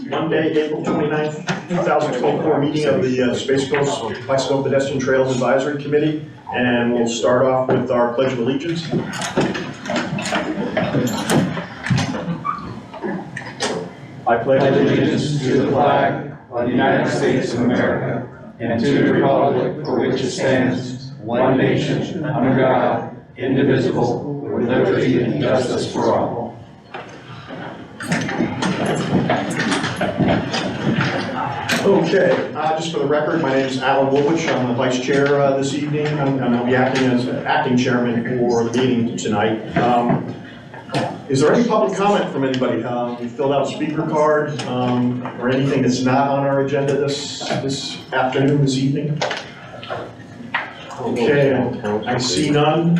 Monday, April 29th, 2024 meeting of the Space Coast Bicycle Pedestrian Trails Advisory Committee. And we'll start off with our Pledge of Allegiance. I pledge allegiance to the flag of the United States of America and to the republic for which it stands, one nation, under God, indivisible, with liberty and justice for all. Okay, just for the record, my name is Alan Woolwich. I'm the vice chair this evening, and I'll be acting as acting chairman for the meeting tonight. Is there any public comment from anybody? You filled out a speaker card or anything that's not on our agenda this afternoon, this evening? Okay, I see none.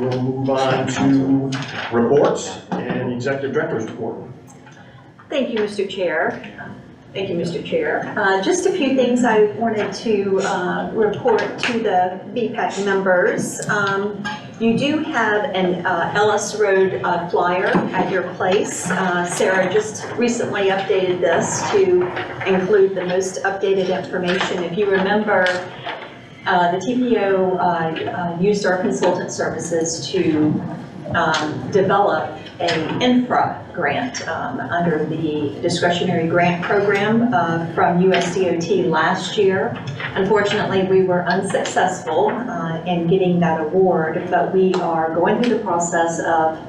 We'll move on to reports and the executive director's report. Thank you, Mr. Chair. Thank you, Mr. Chair. Just a few things I wanted to report to the BPTAC members. You do have an Ellis Road flyer at your place. Sarah just recently updated this to include the most updated information. If you remember, the TPO used our consultant services to develop an infra grant under the discretionary grant program from USDOT last year. Unfortunately, we were unsuccessful in getting that award, but we are going through the process of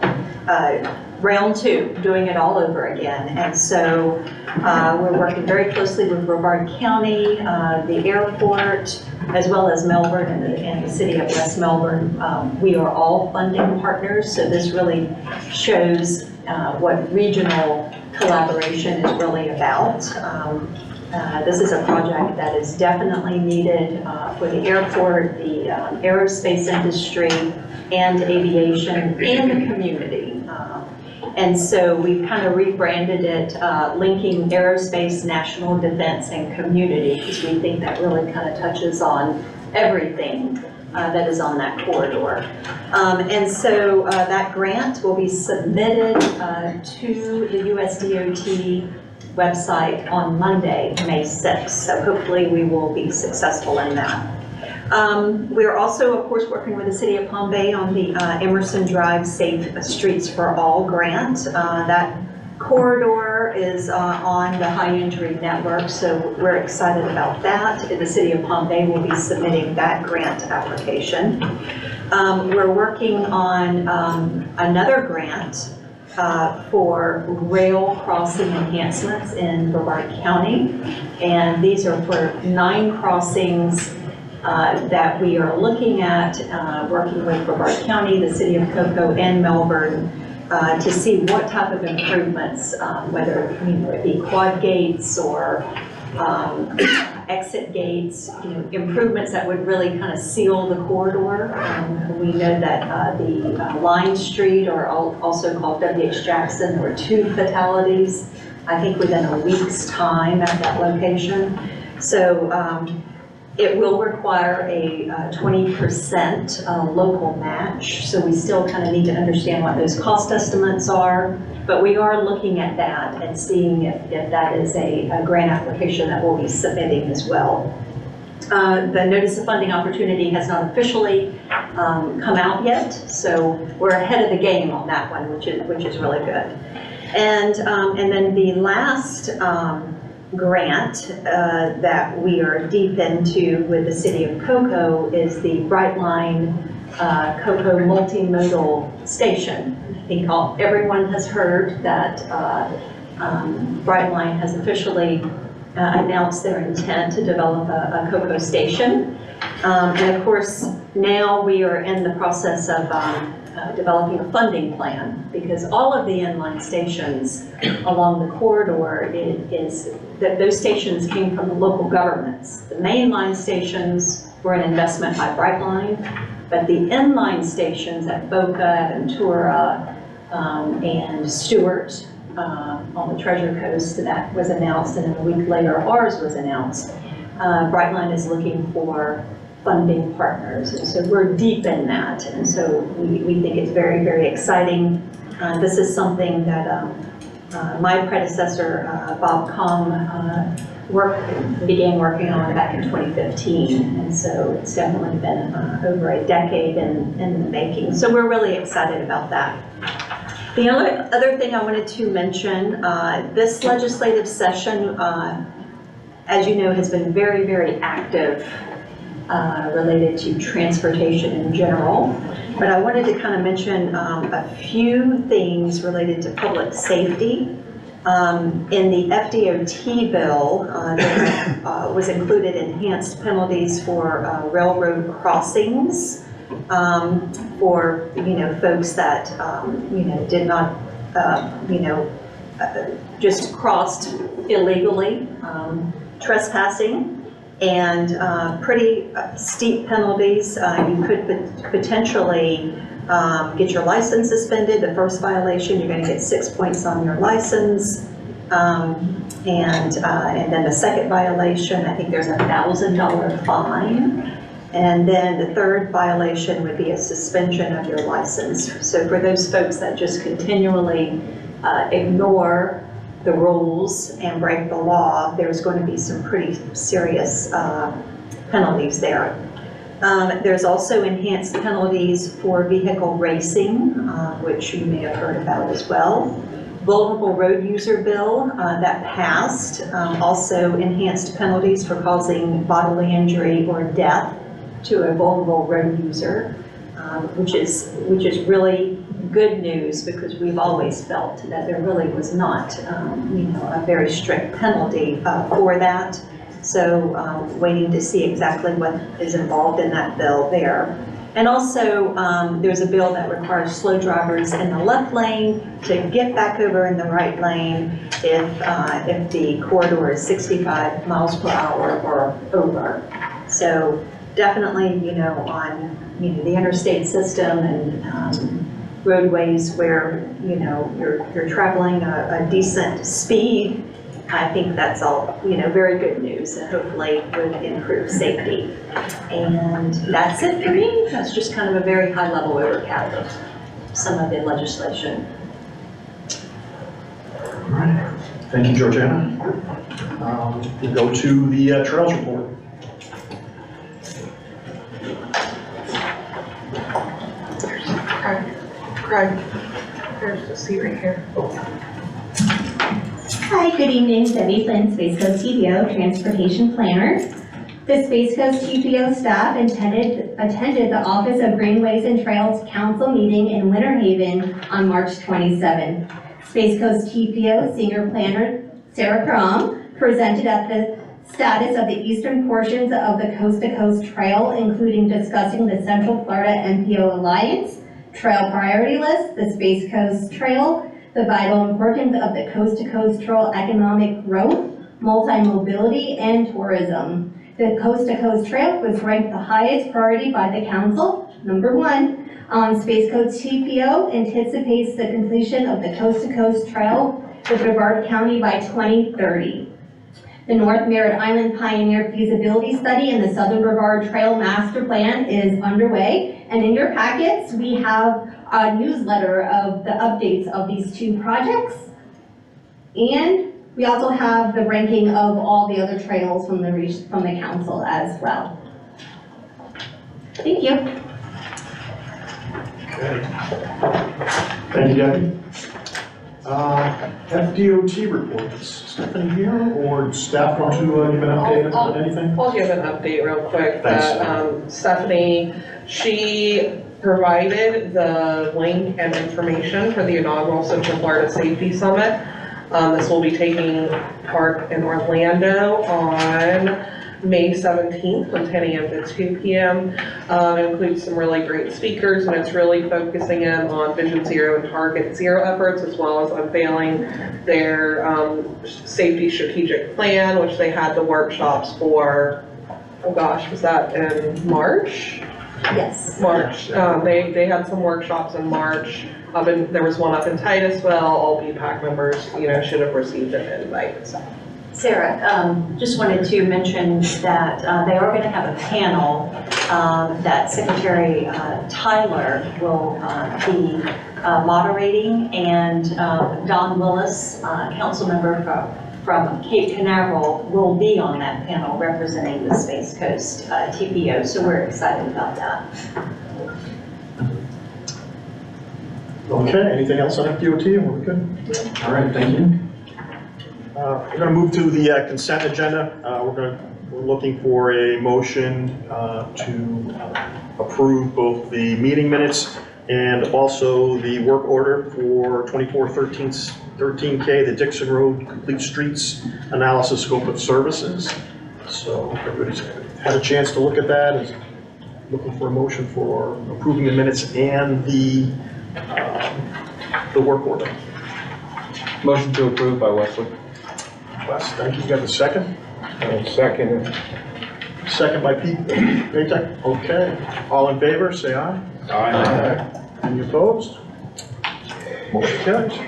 round two, doing it all over again. And so we're working very closely with Brevard County, the airport, as well as Melbourne and the city of West Melbourne. We are all funding partners, so this really shows what regional collaboration is really about. This is a project that is definitely needed for the airport, the aerospace industry, and aviation, and the community. And so we've kind of rebranded it, linking aerospace, national defense, and community, because we think that really kind of touches on everything that is on that corridor. And so that grant will be submitted to the USDOT website on Monday, May 6th. So hopefully we will be successful in that. We're also, of course, working with the City of Palm Bay on the Emerson Drive Safe Streets for All grant. That corridor is on the high injury network, so we're excited about that. The City of Palm Bay will be submitting that grant application. We're working on another grant for rail crossing enhancements in Brevard County, and these are for 9 crossings that we are looking at, working with Brevard County, the City of Cocoa, and Melbourne to see what type of improvements, whether it be quad gates or exit gates, improvements that would really kind of seal the corridor. We know that the Line Street, or also called W.H. Jackson, there were 2 fatalities, I think within a week's time at that location. So it will require a 20% local match, so we still kind of need to understand what those cost estimates are, but we are looking at that and seeing if that is a grant application that we'll be submitting as well. The Notice of Funding Opportunity has not officially come out yet, so we're ahead of the game on that one, which is really good. And then the last grant that we are deep into with the City of Cocoa is the Brightline Cocoa Multimodal Station. I think everyone has heard that Brightline has officially announced their intent to develop a Cocoa station. And of course, now we are in the process of developing a funding plan, because all of the inline stations along the corridor those stations came from the local governments. The mainline stations were an investment by Brightline, but the inline stations at Boca, Ventura, and Stewart on the Treasure Coast, that was announced, and then a week later ours was announced. Brightline is looking for funding partners, and so we're deep in that, and so we think it's very, very exciting. This is something that my predecessor, Bob Comm, began working on back in 2015, and so it's definitely been over a decade in the making. So we're really excited about that. The other thing I wanted to mention, this legislative session, as you know, has been very, very active related to transportation in general. But I wanted to kind of mention a few things related to public safety. In the FDOT bill, there was included enhanced penalties for railroad crossings for, folks that, did not, just crossed illegally, trespassing, and pretty steep penalties. You could potentially get your license suspended. The first violation, you're going to get 6 points on your license. And then the second violation, I think there's a $1,000 fine. And then the third violation would be a suspension of your license. So for those folks that just continually ignore the rules and break the law, there's going to be some pretty serious penalties there. There's also enhanced penalties for vehicle racing, which you may have heard about as well. Vulnerable road user bill that passed, also enhanced penalties for causing bodily injury or death to a vulnerable road user, which is really good news, because we've always felt that there really was not, a very strict penalty for that. So waiting to see exactly what is involved in that bill there. And also there's a bill that requires slow drivers in the left lane to get back over in the right lane if the corridor is 65 miles per hour or over. So definitely, on the interstate system and roadways where you're traveling a decent speed, I think that's all very good news, and hopefully would improve safety. And that's it for me. That's just kind of a very high level overview of some of the legislation. All right. Thank you, Georgiana. We'll go to the Trails report. Craig, there's the seat right here. Hi, good evening. Debbie Flynn, Space Coast TPO, Transportation Planner. The Space Coast TPO staff attended the Office of Greenways and Trails Council meeting in Winter Haven on March 27. Space Coast TPO Senior Planner Sarah Crom presented at the status of the eastern portions of the Coast to Coast Trail, including discussing the Central Florida MPO Alliance, Trail Priority List, the Space Coast Trail, the vital importance of the coast-to-coast trail economic growth, multi-mobility, and tourism. The coast-to-coast trail was ranked the highest priority by the council, #1. Space Coast TPO anticipates the completion of the coast-to-coast trail with Brevard County by 2030. The North Merritt Island Pioneer Feasibility Study and the Southern Brevard Trail Master Plan is underway. And in your packets, we have a newsletter of the updates of these two projects. And we also have the ranking of all the other trails from the council as well. Thank you. Okay. Thank you, Debbie. FDOT reports. Stephanie here, or staff want to give an update on anything? I'll give an update real quick. Thanks. Stephanie, she provided the link and information for the inaugural Central Florida Safety Summit. This will be taking part in Orlando on May 17th from 10 a.m. to 2 p.m. It includes some really great speakers, and it's really focusing in on Vision Zero and Target Zero efforts, as well as unveiling their safety strategic plan, which they had the workshops for, oh gosh, was that in March? Yes. March. They had some workshops in March. There was one up in Titusville. All BPAC members, should have received an invite. So. Sarah, just wanted to mention that they are going to have a panel that Secretary Tyler will be moderating, and Don Willis, council member from Cape Canaveral, will be on that panel representing the Space Coast TPO, so we're excited about that. Okay, anything else on FDOT? We're good? All right, thank you. We're going to move to the consent agenda. We're looking for a motion to approve both the meeting minutes and also the work order for 2413K, the Dixon Road Complete Streets Analysis Scope of Services. So everybody's had a chance to look at that. Is looking for a motion for approving the minutes and the work order. Motion to approve by Wesley. Wes, thank you. You got the second? Second. Second by BPTAC. Okay. All in favor, say aye. Aye. Any opposed? Motion carries.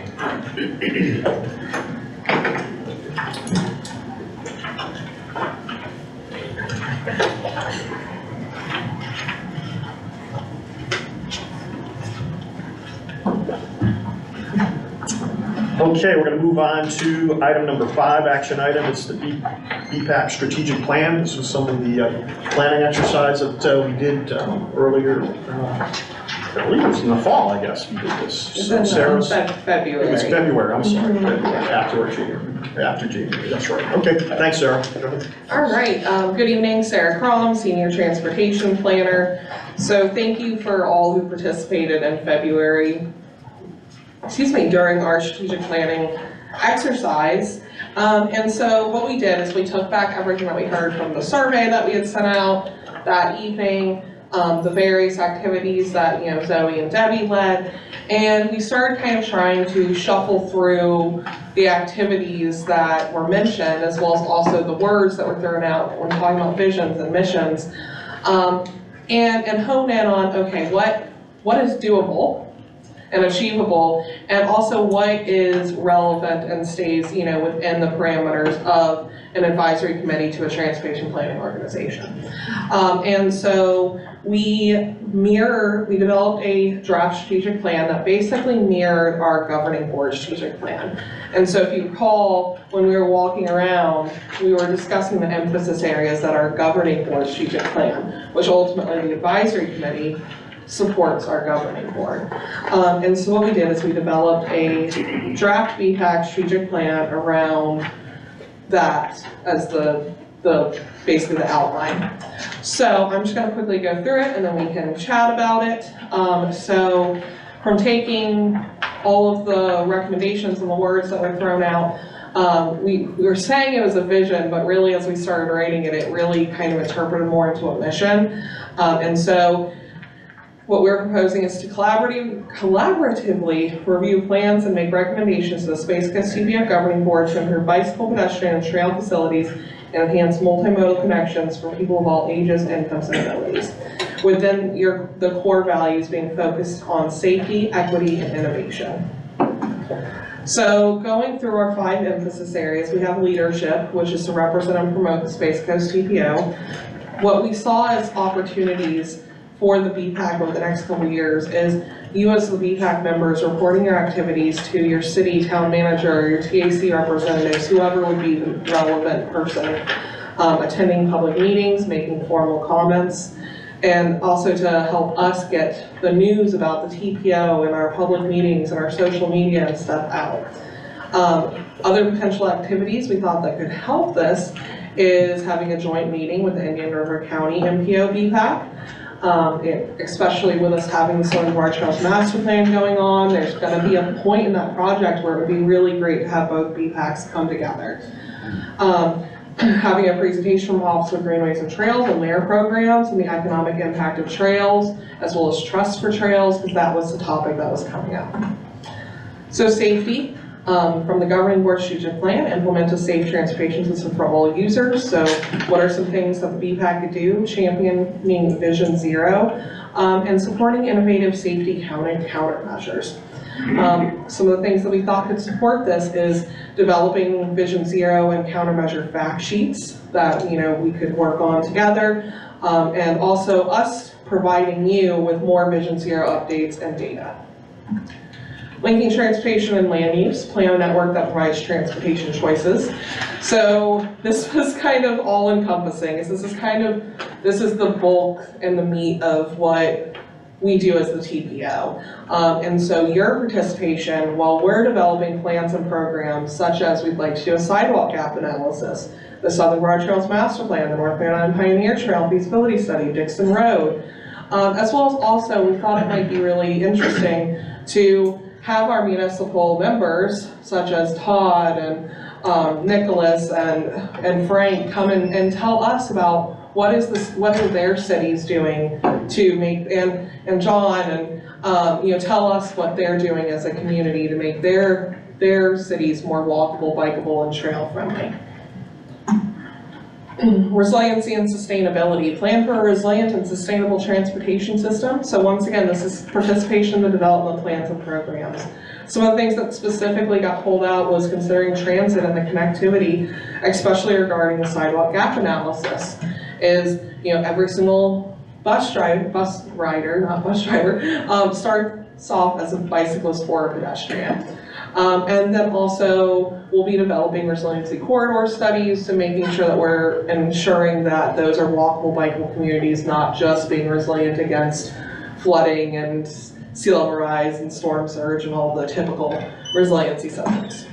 Okay, we're going to move on to item number 5, action item. It's the BPAC strategic plan. This was some of the planning exercise that we did earlier. I believe it was in the fall, I guess, we did this. It's in Sarah's, February. it was February, I'm sorry. After January, that's right. Okay, thanks, Sarah. Go ahead. All right, good evening, Sarah Crom, Senior Transportation Planner. So thank you for all who participated in February, during our strategic planning exercise. And so what we did is we took back everything that we heard from the survey that we had sent out that evening, the various activities that Zoe and Debbie led, and we started kind of trying to shuffle through the activities that were mentioned, as well as also the words that were thrown out when talking about visions and missions, and hone in on, okay, what is doable and achievable, and also what is relevant and stays, within the parameters of an advisory committee to a transportation planning organization. And so we developed a draft strategic plan that basically mirrored our governing board strategic plan. And so if you recall, when we were walking around, we were discussing the emphasis areas that our governing board strategic plan, which ultimately the advisory committee supports our governing board. And so what we did is we developed a draft BPAC strategic plan around that as basically the outline. So I'm just going to quickly go through it and then we can chat about it. So from taking all of the recommendations and the words that were thrown out, we were saying it was a vision, but really as we started writing it, it really kind of interpreted more into a mission. And so what we're proposing is to collaboratively review plans and make recommendations to the Space Coast TPO Governing Board to improve bicycle, pedestrian, and trail facilities and enhance multimodal connections for people of all ages, incomes, and abilities. Within the core values being focused on safety, equity, and innovation. So going through our 5 emphasis areas, we have leadership, which is to represent and promote the Space Coast TPO. What we saw as opportunities for the BPAC over the next couple of years is you as the BPAC members reporting your activities to your city, town manager, your TAC representatives, whoever would be the relevant person, attending public meetings, making formal comments, and also to help us get the news about the TPO in our public meetings and our social media and stuff out. Other potential activities we thought that could help this is having a joint meeting with the Indian River County MPO BPAC. Especially with us having the Southern Bar Trails Master Plan going on, there's going to be a point in that project where it would be really great to have both BPACs come together. Having a presentation from Office of Greenways and Trails and their programs and the economic impact of trails, as well as trust for trails, because that was the topic that was coming up. So safety. From the Governing Board Strategic Plan, implement a safe transportation system for all users. So what are some things that the BPAC could do? Championing Vision Zero, and supporting innovative safety countermeasures. Some of the things that we thought could support this is developing Vision Zero and countermeasure fact sheets that, we could work on together, and also us providing you with more Vision Zero updates and data. Linking transportation and land use, plan a network that provides transportation choices. So this was kind of all encompassing. This is the bulk and the meat of what we do as the TPO. And so your participation, while we're developing plans and programs, such as we'd like to do a sidewalk gap analysis, the Southern Broad Trails Master Plan, the North Carolina Pioneer Trail feasibility study, Dixon Road, as well as also we thought it might be really interesting to have our municipal members, such as Todd and Nicholas and Frank, come and tell us about what are their cities doing to make, and John, and tell us what they're doing as a community to make their cities more walkable, bikeable, and trail friendly. Resiliency and sustainability. Plan for a resilient and sustainable transportation system. So once again, this is participation in the development plans and programs. Some of the things that specifically got pulled out was considering transit and the connectivity, especially regarding the sidewalk gap analysis. Is, every single bus rider, not bus driver, starts off as a bicyclist or a pedestrian. And then also we'll be developing resiliency corridor studies to making sure that we're ensuring that those are walkable, bikeable communities, not just being resilient against flooding and sea level rise and storm surge and all the typical resiliency subjects.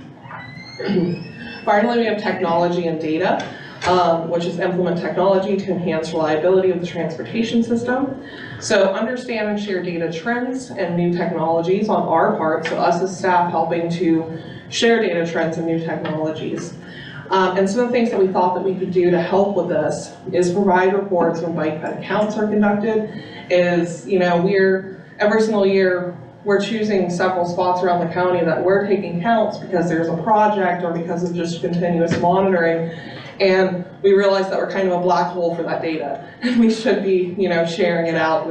Finally, we have technology and data, which is implement technology to enhance reliability of the transportation system. So understand and share data trends and new technologies on our part, so us as staff helping to share data trends and new technologies. And some of the things that we thought that we could do to help with this is provide reports when bike ped counts are conducted. Every single year, we're choosing several spots around the county that we're taking counts because there's a project or because of just continuous monitoring. And we realize that we're kind of a black hole for that data. And we should be, sharing it out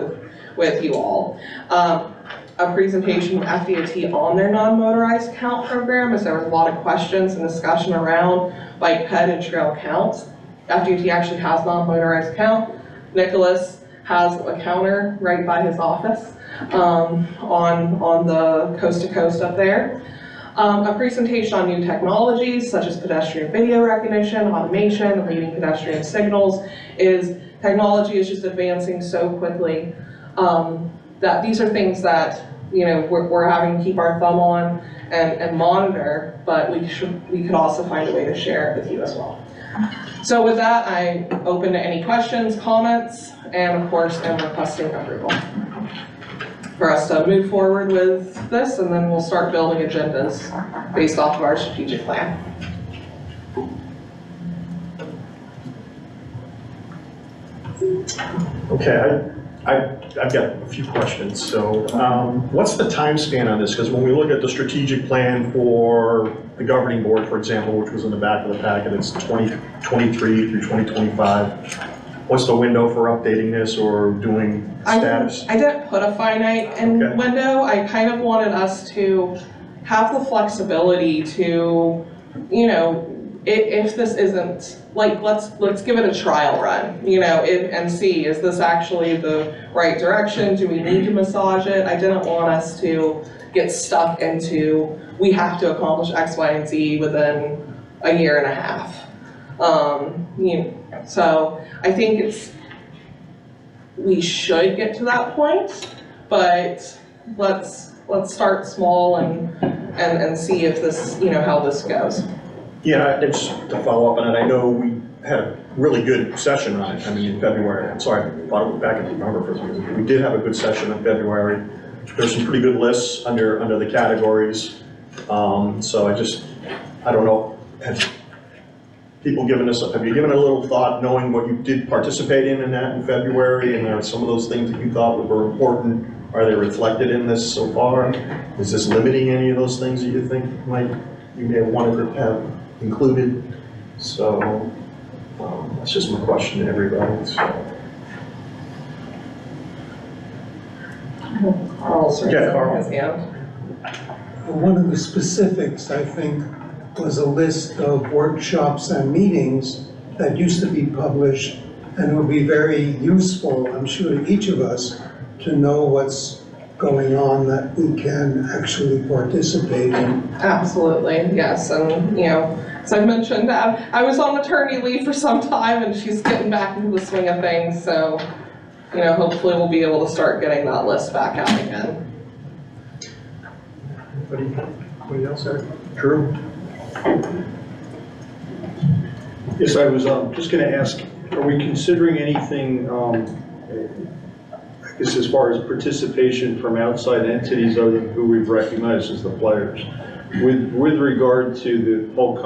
with you all. A presentation from FDOT on their non-motorized count program, as there was a lot of questions and discussion around bike ped and trail counts. FDOT actually has non-motorized count. Nicholas has a counter right by his office on the coast to coast up there. A presentation on new technologies such as pedestrian video recognition, automation, reading pedestrian signals. Technology is just advancing so quickly that these are things that we're having to keep our thumb on and monitor, but we could also find a way to share it with you as well. So with that, I'm open to any questions, comments, and of course, I'm requesting approval for us to move forward with this, and then we'll start building agendas based off of our strategic plan. Okay, I've got a few questions. So what's the time span on this? Because when we look at the strategic plan for the governing board, for example, which was in the back of the packet, it's 2023 through 2025. What's the window for updating this or doing status? I didn't put a finite window. I kind of wanted us to have the flexibility to, if this isn't, let's give it a trial run, and see, is this actually the right direction? Do we need to massage it? I didn't want us to get stuck into, we have to accomplish X, Y, and Z within a year and a half. So I think we should get to that point, but let's start small and see if this, how this goes. Yeah, just to follow up on it, I know we had a really good session on it, in February. I'm sorry, I thought it was back in November for some reason. We did have a good session in February. There's some pretty good lists under the categories. So I don't know, have you given it a little thought, knowing what you did participate in that in February, and are some of those things that you thought were important, are they reflected in this so far? Is this limiting any of those things that you think you may have wanted to have included? So that's just my question to everybody. So. Carl's Yeah, Carl. his hand. one of the specifics, I think, was a list of workshops and meetings that used to be published, and it would be very useful, I'm sure, to each of us to know what's going on that we can actually participate in. Absolutely, yes, and, you know, as I mentioned, I was on maternity leave for some time, and she's getting back into the swing of things, so, you know, hopefully we'll be able to start getting that list back out again. Anybody else there? Drew? Yes, I was just going to ask, are we considering anything, I guess as far as participation from outside entities other than who we've recognized as the players? With regard to the whole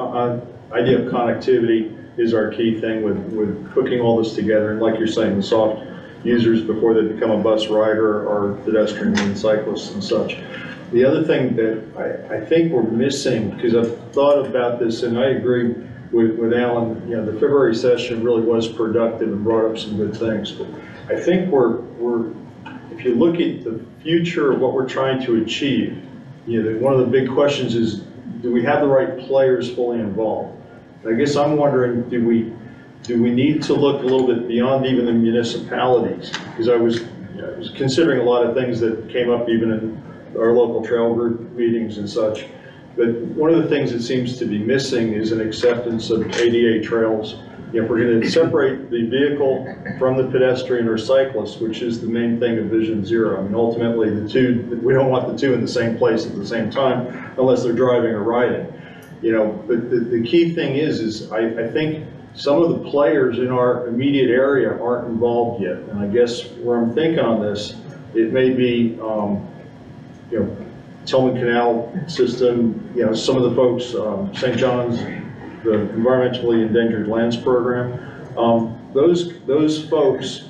idea of connectivity is our key thing with hooking all this together, and like you're saying, the soft users before they become a bus rider or pedestrians and cyclists and such. The other thing that I think we're missing, because I've thought about this and I agree with Alan, you know, the February session really was productive and brought up some good things, but I think if you look at the future of what we're trying to achieve, you know, one of the big questions is, do we have the right players fully involved? And I guess I'm wondering, do we need to look a little bit beyond even the municipalities? Because I was considering a lot of things that came up even in our local trail group meetings and such. But one of the things that seems to be missing is an acceptance of ADA trails. You know, if we're going to separate the vehicle from the pedestrian or cyclist, which is the main thing of Vision Zero, I mean, ultimately the two, we don't want the two in the same place at the same time unless they're driving or riding. You know, but the key thing is I think some of the players in our immediate area aren't involved yet. And I guess where I'm thinking on this, it may be, you know, Tillman Canal System, you know, some of the folks, St. John's, the Environmentally Endangered Lands Program, those folks,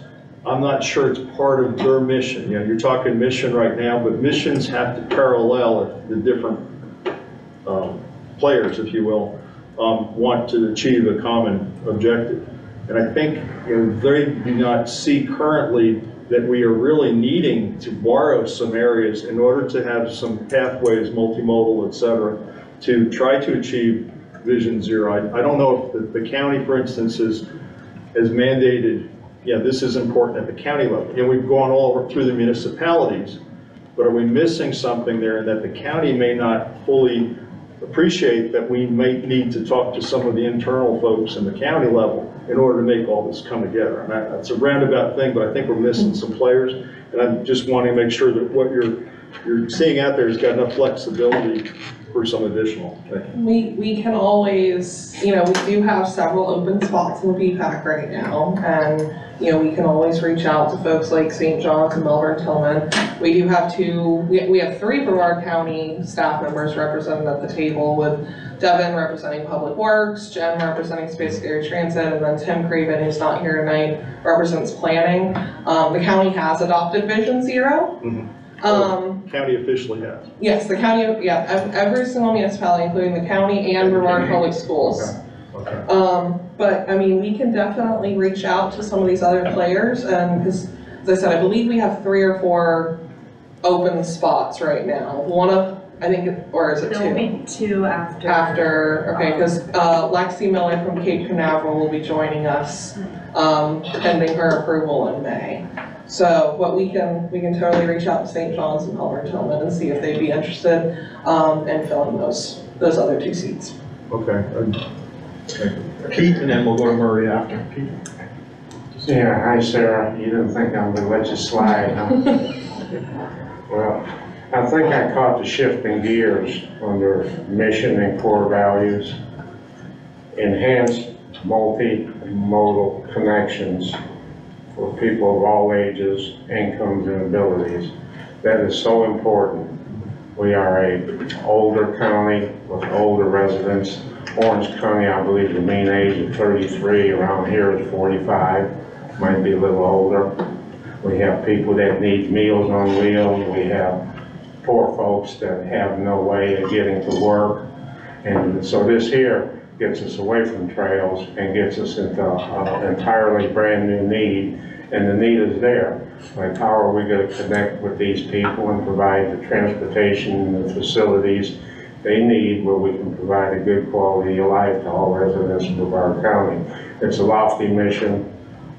I'm not sure it's part of their mission. You know, you're talking mission right now, but missions have to parallel the different players, if you will, want to achieve a common objective. And I think, you know, they do not see currently that we are really needing to borrow some areas in order to have some pathways, multimodal, et cetera, to try to achieve Vision Zero. I don't know if the county, for instance, has mandated, yeah, this is important at the county level. You know, we've gone all through the municipalities, but are we missing something there that the county may not fully appreciate, that we may need to talk to some of the internal folks in the county level in order to make all this come together? And that's a roundabout thing, but I think we're missing some players, and I'm just wanting to make sure that what you're seeing out there has got enough flexibility for some additional thing. We can always, you know, we do have several open spots in the BPAC right now, and, you know, we can always reach out to folks like St. John's and Melbourne Tillman. We do have we have 3 Brevard County staff members represented at the table, with Devin representing Public Works, Jen representing Space Area Transit, and then Tim Craven, who's not here tonight, represents planning. The county has adopted Vision Zero. Mm-hmm. County officially has. Yes, the county, yeah, every single municipality, including the county and Brevard Public Schools. Okay. But I mean, we can definitely reach out to some of these other players, and because, as I said, I believe we have 3 or 4 open spots right now. One of, I think, or is it 2? There'll be 2 after. After, okay, because Lexi Miller from Cape Canaveral will be joining us, pending her approval in May. So what we can totally reach out to St. John's and Melbourne Tillman and see if they'd be interested in filling those other 2 seats. Okay. Pete, and then we'll go to Murray after. Pete? Yeah, hi Sarah, you didn't think I'm gonna let you slide, huh? Well, I think I caught the shifting gears under mission and core values. Enhanced multimodal connections for people of all ages, incomes, and abilities. That is so important. We are an older county with older residents. Orange County, I believe the mean age of 33, around here is 45, might be a little older. We have people that need meals on wheels. We have poor folks that have no way of getting to work. And so this here gets us away from trails and gets us into an entirely brand new need. and the need is there. Like, how are we gonna connect with these people and provide the transportation and the facilities they need where we can provide a good quality of life to all residents of Brevard County? It's a lofty mission.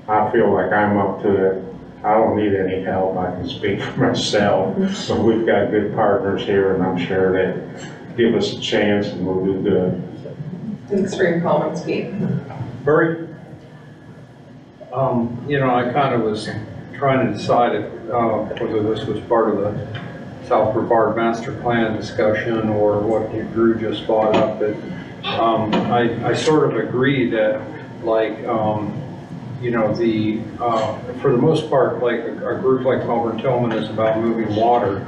I feel like I'm up to it. I don't need any help, I can speak for myself, but we've got good partners here, and I'm sure that give us a chance and we'll do good. Thanks for your comments, Pete. Murray? You know, I kind of was trying to decide if, whether this was part of the South Brevard Master Plan discussion or what Drew just brought up, but I sort of agree that, like, you know, for the most part, like a group like Melbourne Tillman is about moving water,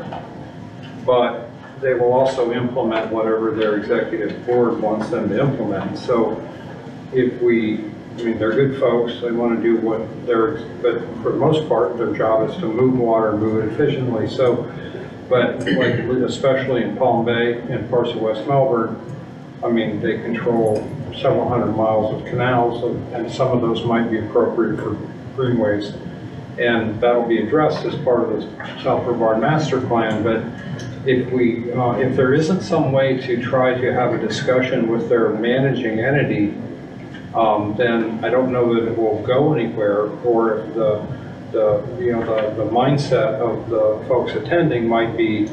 but they will also implement whatever their executive board wants them to implement. So if I mean, they're good folks, they want to do what but for the most part, their job is to move water and move it efficiently. So, but like, especially in Palm Bay and parts of West Melbourne, I mean, they control several hundred miles of canals, and some of those might be appropriate for greenways. And that'll be addressed as part of the South Brevard Master Plan. But if there isn't some way to try to have a discussion with their managing entity, then I don't know that it will go anywhere, or if the mindset of the folks attending might be,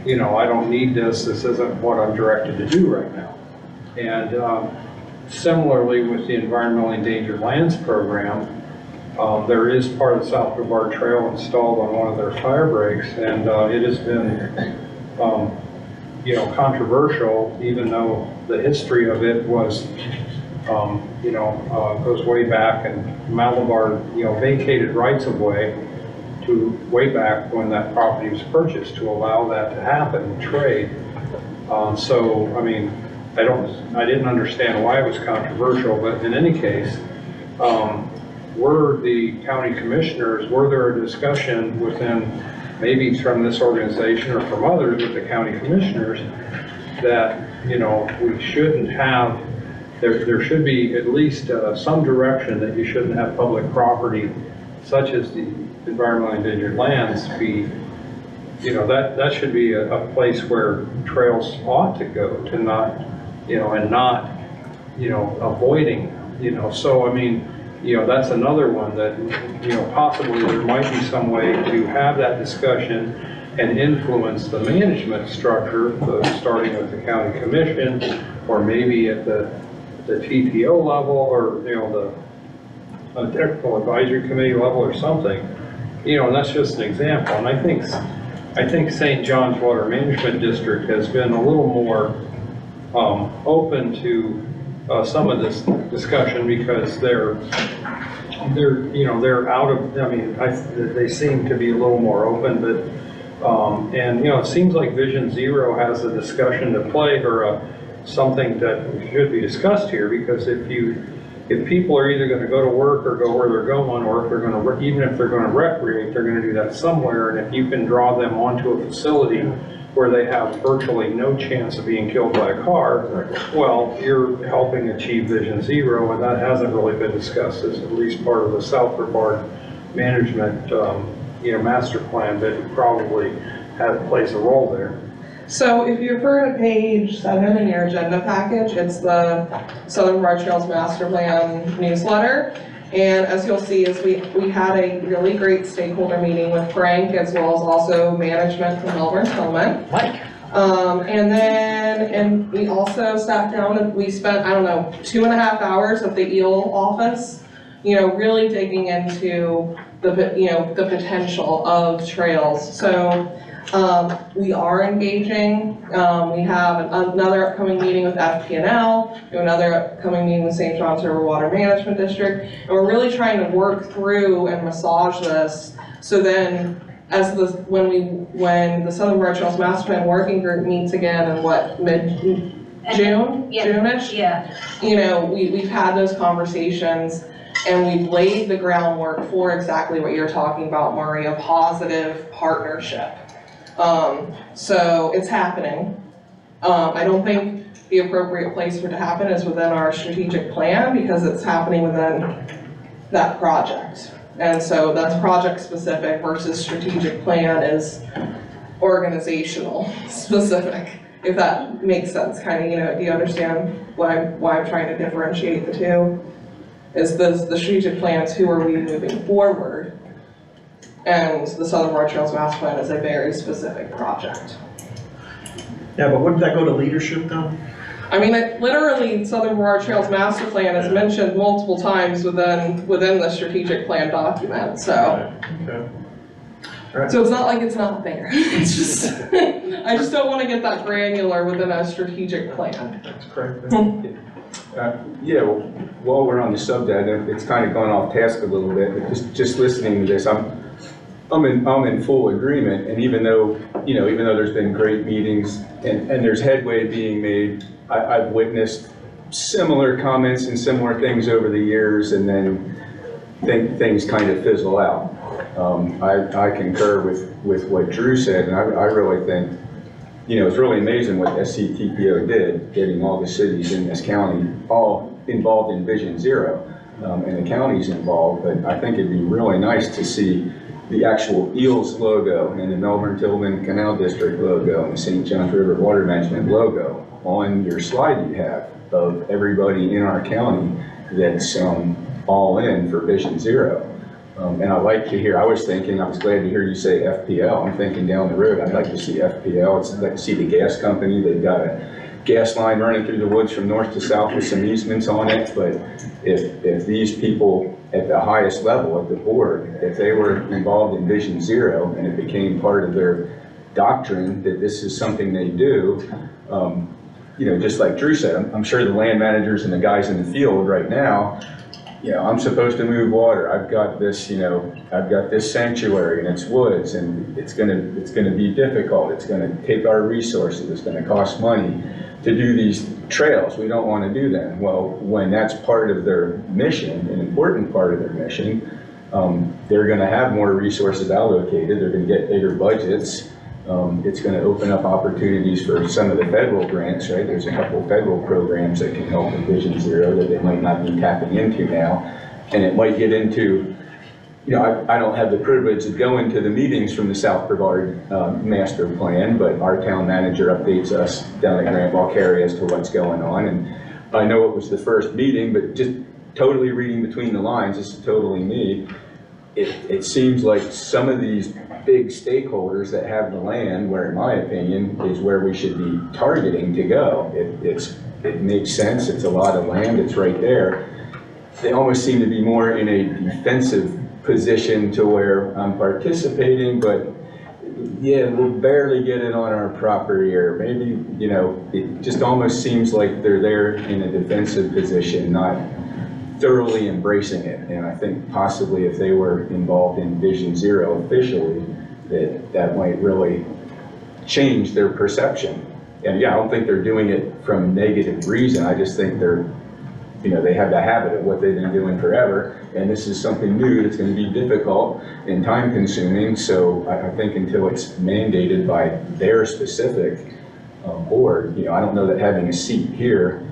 you know, I don't need this isn't what I'm directed to do right now. And similarly with the Environmentally Endangered Lands Program, there is part of the South Brevard Trail installed on one of their fire breaks, and it has been, you know, controversial, even though the history of it was, you know, goes way back, and Malabar, you know, vacated rights of way to way back when that property was purchased to allow that to happen, trade. So, I mean, I didn't understand why it was controversial, but in any case, were the county commissioners, were there a discussion within, maybe from this organization or from others with the county commissioners, that, you know, we shouldn't have, there should be at least some direction that you shouldn't have public property such as the environmentally endangered lands be, you know, that should be a place where trails ought to go, to not, you know, and not, you know, avoiding, you know. So, I mean, you know, that's another one that, you know, possibly there might be some way to have that discussion and influence the management structure, starting with the county commission, or maybe at the TPO level, or, you know, the technical advisory committee level or something, you know. And that's just an example. And I think St. John's Water Management District has been a little more open to some of this discussion, because they're you know, they're out of, I mean, they seem to be a little more open, but and, you know, it seems like Vision Zero has a discussion to play, or something that should be discussed here, because if people are either going to go to work or go where they're going, or if they're going to, even if they're going to recreate, they're going to do that somewhere. And if you can draw them onto a facility where they have virtually no chance of being killed by a car, well, you're helping achieve Vision Zero, and that hasn't really been discussed as at least part of the South Brevard management, you know, master plan, that probably plays a role there. So if you refer to page 7 in your agenda package, it's the Southern Brevard Trails Master Plan newsletter. And as you'll see, is we had a really great stakeholder meeting with Frank, as well as also management from Melbourne Tillman. Mike. And we also sat down and we spent, I don't know, 2.5 hours at the EEL office, you know, really digging into the, you know, the potential of trails. So we are engaging. We have another upcoming meeting with FP&L, we have another upcoming meeting with St. John's River Water Management District, and we're really trying to work through and massage this. So then, when the Southern Brevard Trails Master Plan Working Group meets again in what, mid-June? Yeah. June-ish? Yeah. You know, we've had those conversations, and we've laid the groundwork for exactly what you're talking about, Murray, a positive partnership. So it's happening. I don't think the appropriate place for it to happen is within our strategic plan, because it's happening within that project. And so that's project specific versus strategic plan is organizational specific, if that makes sense, kind of, you know, do you understand why I'm trying to differentiate the two? Is the strategic plan is who are we moving forward, and the Southern Brevard Trails Master Plan is a very specific project. Yeah, but wouldn't that go to leadership though? I mean, literally, Southern Brevard Trails Master Plan is mentioned multiple times within the strategic plan document, so. Okay. So it's not like it's not there, it's just, I just don't wanna get that granular within a strategic plan. That's correct. Yeah, well, while we're on the subject, it's kind of gone off task a little bit, but just listening to this, I'm in full agreement, and even though there's been great meetings and there's headway being made, I've witnessed similar comments and similar things over the years, and then things kind of fizzle out. I concur with what Drew said, and I really think, it's really amazing what SCTPO did, getting all the cities in this county all involved in Vision Zero, and the county's involved, but I think it'd be really nice to see the actual EELS logo and the Melbourne-Tillman Canal District logo and the St. Johns River Water Management logo on your slide you have of everybody in our county that's all in for Vision Zero. And I'd like to hear, I was glad to hear you say FPL. I'm thinking down the road, I'd like to see FPL. I'd like to see the gas company. They've got a gas line running through the woods from north to south with some easements on it. But if these people at the highest level, at the board, if they were involved in Vision Zero and it became part of their doctrine that this is something they do, just like Drew said, I'm sure the land managers and the guys in the field right now, I'm supposed to move water. I've got this, I've got this sanctuary and it's woods, and it's gonna be difficult. It's gonna take our resources. It's gonna cost money to do these trails. We don't want to do that. Well, when that's part of their mission, an important part of their mission, they're gonna have more resources allocated. They're gonna get bigger budgets. It's going to open up opportunities for some of the federal grants, right? There's a couple of federal programs that can help with Vision Zero that they might not be tapping into now. And it might get into, I don't have the privilege of going to the meetings from the South Brevard Master Plan, but our town manager updates us down at Grand Bulgaria as to what's going on. And I know it was the first meeting, but just totally reading between the lines, this is totally me. It seems like some of these big stakeholders that have the land, where in my opinion is where we should be targeting to go. It makes sense, it's a lot of land, it's right there. They almost seem to be more in a defensive position to where I'm participating, but yeah, we'll barely get it on our property, or maybe, it just almost seems like they're there in a defensive position, not thoroughly embracing it. And I think possibly if they were involved in Vision Zero officially, that might really change their perception. And yeah, I don't think they're doing it from negative reason. I just think they're, they have the habit of what they've been doing forever. And this is something new that's going to be difficult and time consuming. So I think until it's mandated by their specific board, I don't know that having a seat here,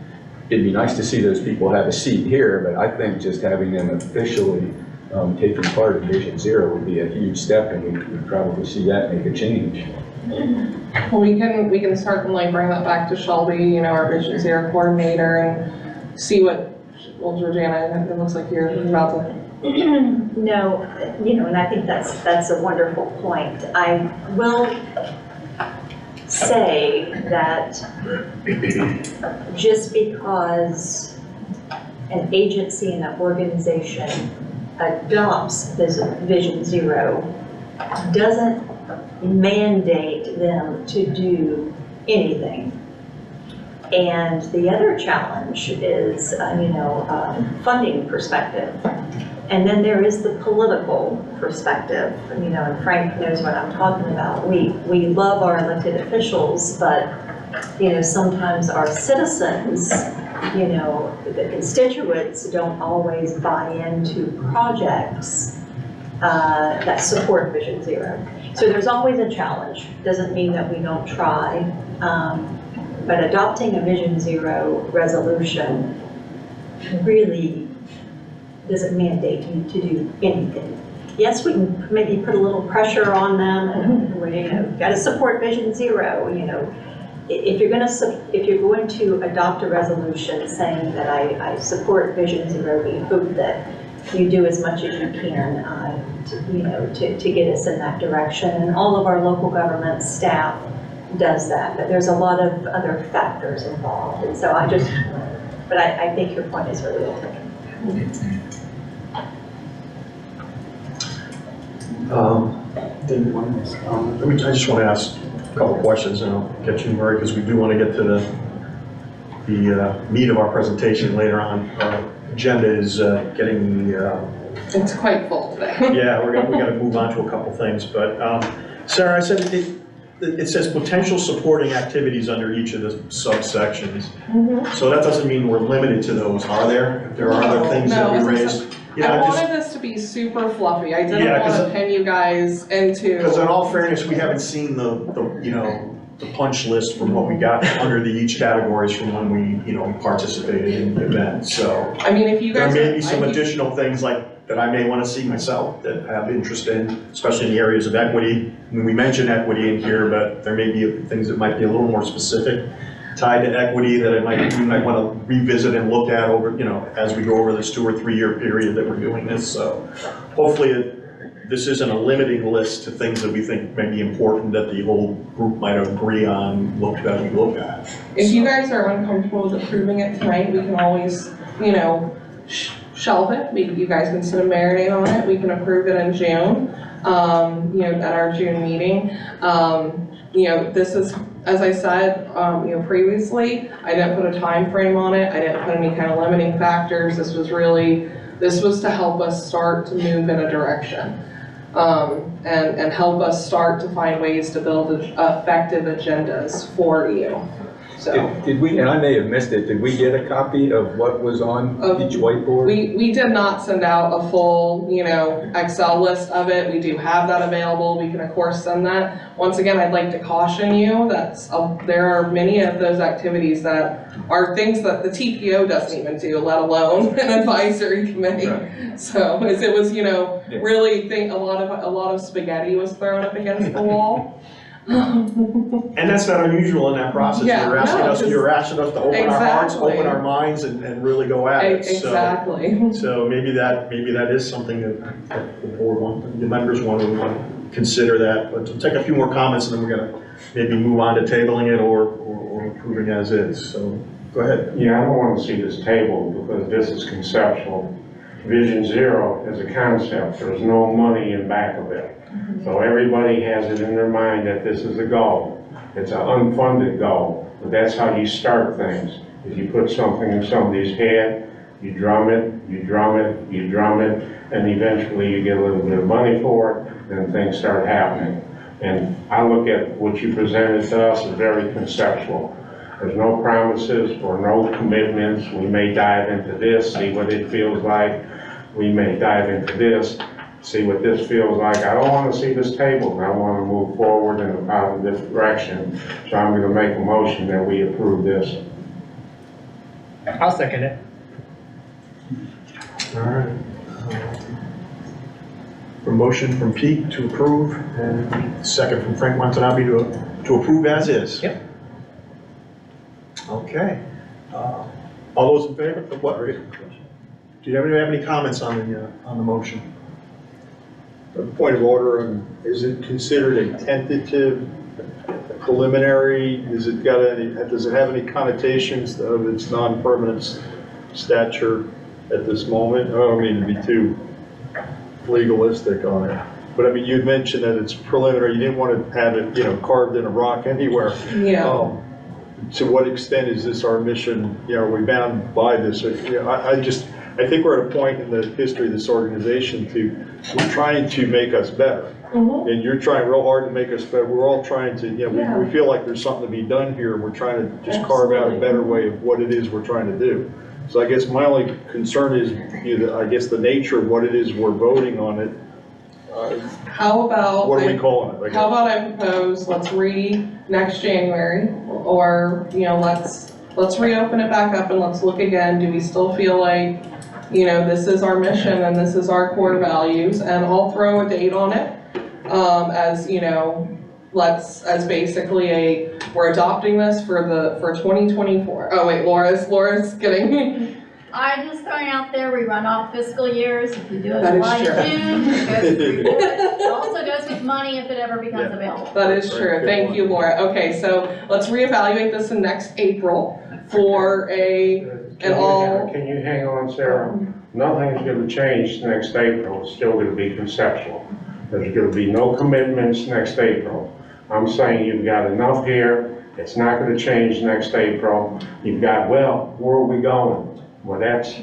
it'd be nice to see those people have a seat here, but I think just having them officially taking part in Vision Zero would be a huge step, and we'd probably see that make a change. Well, we can certainly bring that back to Shelby, our Vision Zero coordinator, and see what, Georgiana, it looks like you're about to. No, and I think that's a wonderful point. I will say that just because an agency and an organization adopts this Vision Zero doesn't mandate them to do anything. And the other challenge is, funding perspective. And then there is the political perspective, and Frank knows what I'm talking about. We love our elected officials, but, sometimes our citizens, the constituents don't always buy into projects that support Vision Zero. So there's always a challenge. Doesn't mean that we don't try, but adopting a Vision Zero resolution really doesn't mandate you to do anything. Yes, we can maybe put a little pressure on them, and you know, got to support Vision Zero. You know, if you're going to adopt a resolution saying that I support Vision Zero, we hope that you do as much as you can, to get us in that direction. And all of our local government staff does that, but there's a lot of other factors involved. And so I think your point is really well taken. I just want to ask a couple of questions, and I'll get you, Murray, because we do want to get to the meat of our presentation later on. Our agenda is getting the It's quite full today. yeah, we got to move on to a couple things, but Sarah, I said it says potential supporting activities under each of the subsections. So that doesn't mean we're limited to those, are there? If there are other things that we raised. I wanted this to be super fluffy. I didn't want to pin you guys into. Because in all fairness, we haven't seen the punch list from what we got under each categories from when we, participated in the event. So I mean, if you guys there may be some additional things like that I may want to see myself that I have interest in, especially in the areas of equity. I mean, we mentioned equity in here, but there may be things that might be a little more specific tied to equity that we might want to revisit and look at over, as we go over this 2 or 3 year period that we're doing this. So hopefully this isn't a limiting list to things that we think may be important that the whole group might agree on, as we look at. If you guys are uncomfortable with approving it tonight, we can always, shelve it. You guys can sit and marinate on it. We can approve it in June, at our June meeting. This is, as I said, previously, I didn't put a time frame on it. I didn't put any kind of limiting factors. This was to help us start to move in a direction. And help us start to find ways to build effective agendas for you. So Did we, and I may have missed it, did we get a copy of what was on each whiteboard? we did not send out a full, Excel list of it. We do have that available. We can of course send that. Once again, I'd like to caution you that there are many of those activities that are things that the TPO doesn't even do, let alone an advisory committee. Right. So as it was, really a lot of spaghetti was thrown up against the wall. And that's not unusual in that process. Yeah, You're asking us to open our hearts, Exactly. open our minds, and really go at it. Exactly. So maybe that is something that the board the members want to consider that. But to take a few more comments, and then we're going to maybe move on to tabling it or approving as is. So go ahead. Yeah, I don't want to see this table because this is conceptual. Vision Zero is a concept. There's no money in back of it. So everybody has it in their mind that this is a goal. It's an unfunded goal, but that's how you start things. If you put something in somebody's head, you drum it, you drum it, you drum it, and eventually you get a little bit of money for it, then things start happening. And I look at what you presented to us as very conceptual. There's no promises or no commitments. We may dive into this, see what it feels like. We may dive into this, see what this feels like. I don't want to see this table. I want to move forward in a positive direction. So I'm going to make a motion that we approve this. I'll second it. All right. A motion from Pete to approve, and second from Frank Montanami to approve as is. Yep. Okay. All those in favor of what? Do you have any comments on the motion? A point of order, is it considered a tentative, preliminary? Does it have any connotations of its non-permanent stature at this moment? I don't mean to be too legalistic on it, but I mean, you mentioned that it's preliminary. You didn't want to have it, carved in a rock anywhere. Yeah. To what extent is this our mission? Are we bound by this? I think we're at a point in the history of this organization we're trying to make us better. Mm-hmm. And you're trying real hard to make us better. We're all trying to, we feel like there's something to be done here. We're trying to just carve out a better way of what it is we're trying to do. So I guess my only concern is, I guess the nature of what it is we're voting on it. How about? What are we calling it? How about I propose, let's next January, or, let's reopen it back up and let's look again. Do we still feel like you know, this is our mission and this is our core values, and I'll throw a date on it, as, you know, as basically we're adopting this for 2024. Oh wait, Laura's getting, I'm just throwing out there, we run off fiscal years, if you do it That is July true. to June, it goes with report. It also goes with money if it ever becomes available. that is true, thank you, Laura. Okay, so let's reevaluate this in next April for Can you hang on, Sarah? Nothing's gonna change next April, it's still gonna be conceptual. There's gonna be no commitments next April. I'm saying you've got enough here, it's not gonna change next April. You've got, well, where are we going? Well, that's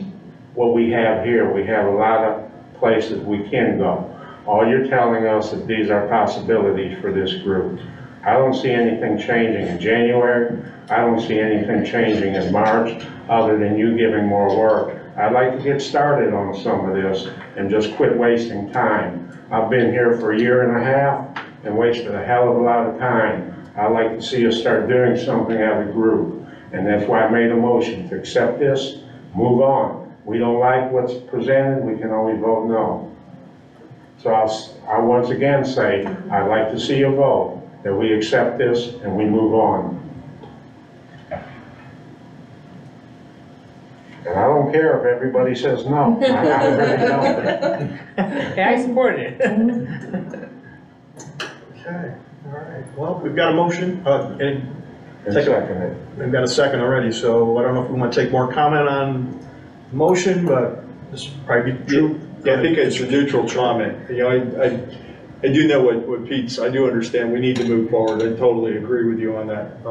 what we have here. We have a lot of places we can go. All you're telling us is these are possibilities for this group. I don't see anything changing in January. I don't see anything changing in March, other than you giving more work. I'd like to get started on some of this and just quit wasting time. I've been here for a year and a half and wasted a hell of a lot of time. I'd like to see us start doing something as a group. And that's why I made a motion to accept this, move on. We don't like what's presented, we can always vote no. So I'll once again say, I'd like to see a vote that we accept this and we move on. And I don't care if everybody says no. I really don't. Yeah, I support it. Okay, all right. Well, we've got a motion, and And second it. we've got a second already, so I don't know if we want to take more comment on the motion, but this will probably be true. Yeah, I think it's a neutral comment. You know, I do know what Pete's, I do understand we need to move forward. I totally agree with you on that.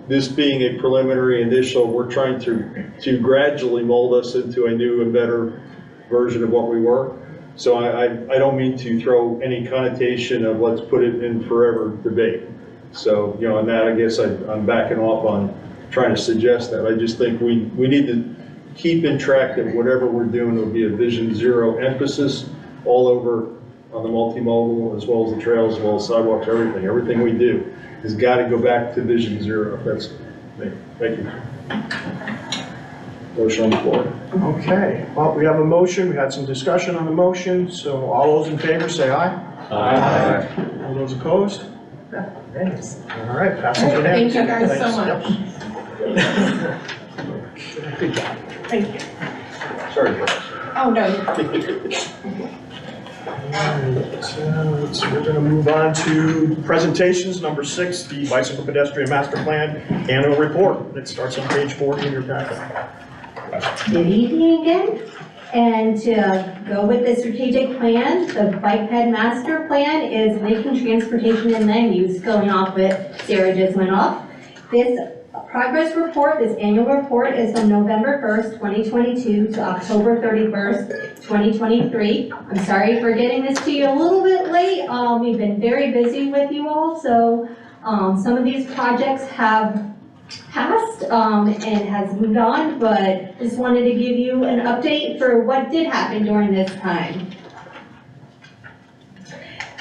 This being a preliminary initial, we're trying to gradually mold us into a new and better version of what we were. So I don't mean to throw any connotation of let's put it in forever debate. So, you know, on that, I guess I'm backing off on trying to suggest that. I just think we need to keep in track that whatever we're doing will be a Vision Zero emphasis all over on the multimodal, as well as the trails, as well as sidewalks, everything. Everything we do has got to go back to Vision Zero. That's me. Thank you. Motion on the floor. Okay, well, we have a motion, we had some discussion on the motion, so all those in favor say aye. Aye. All those opposed? Thanks. All right, passes Thank unanimously. you guys so Thanks. much. Good job. Thank you. Sorry, Chris. Oh, no. We're going to move on to presentations, number 6, the Bicycle Pedestrian Master Plan Annual Report. It starts on page 40 in your packet. Good evening again. And to go with the strategic plan, the Bike Ped Master Plan is linking transportation and land use, going off what Sarah just went off. This progress report, this annual report, is from November 1st, 2022 to October 31st, 2023. I'm sorry for getting this to you a little bit late. We've been very busy with you all, so some of these projects have passed and has moved on, but just wanted to give you an update for what did happen during this time.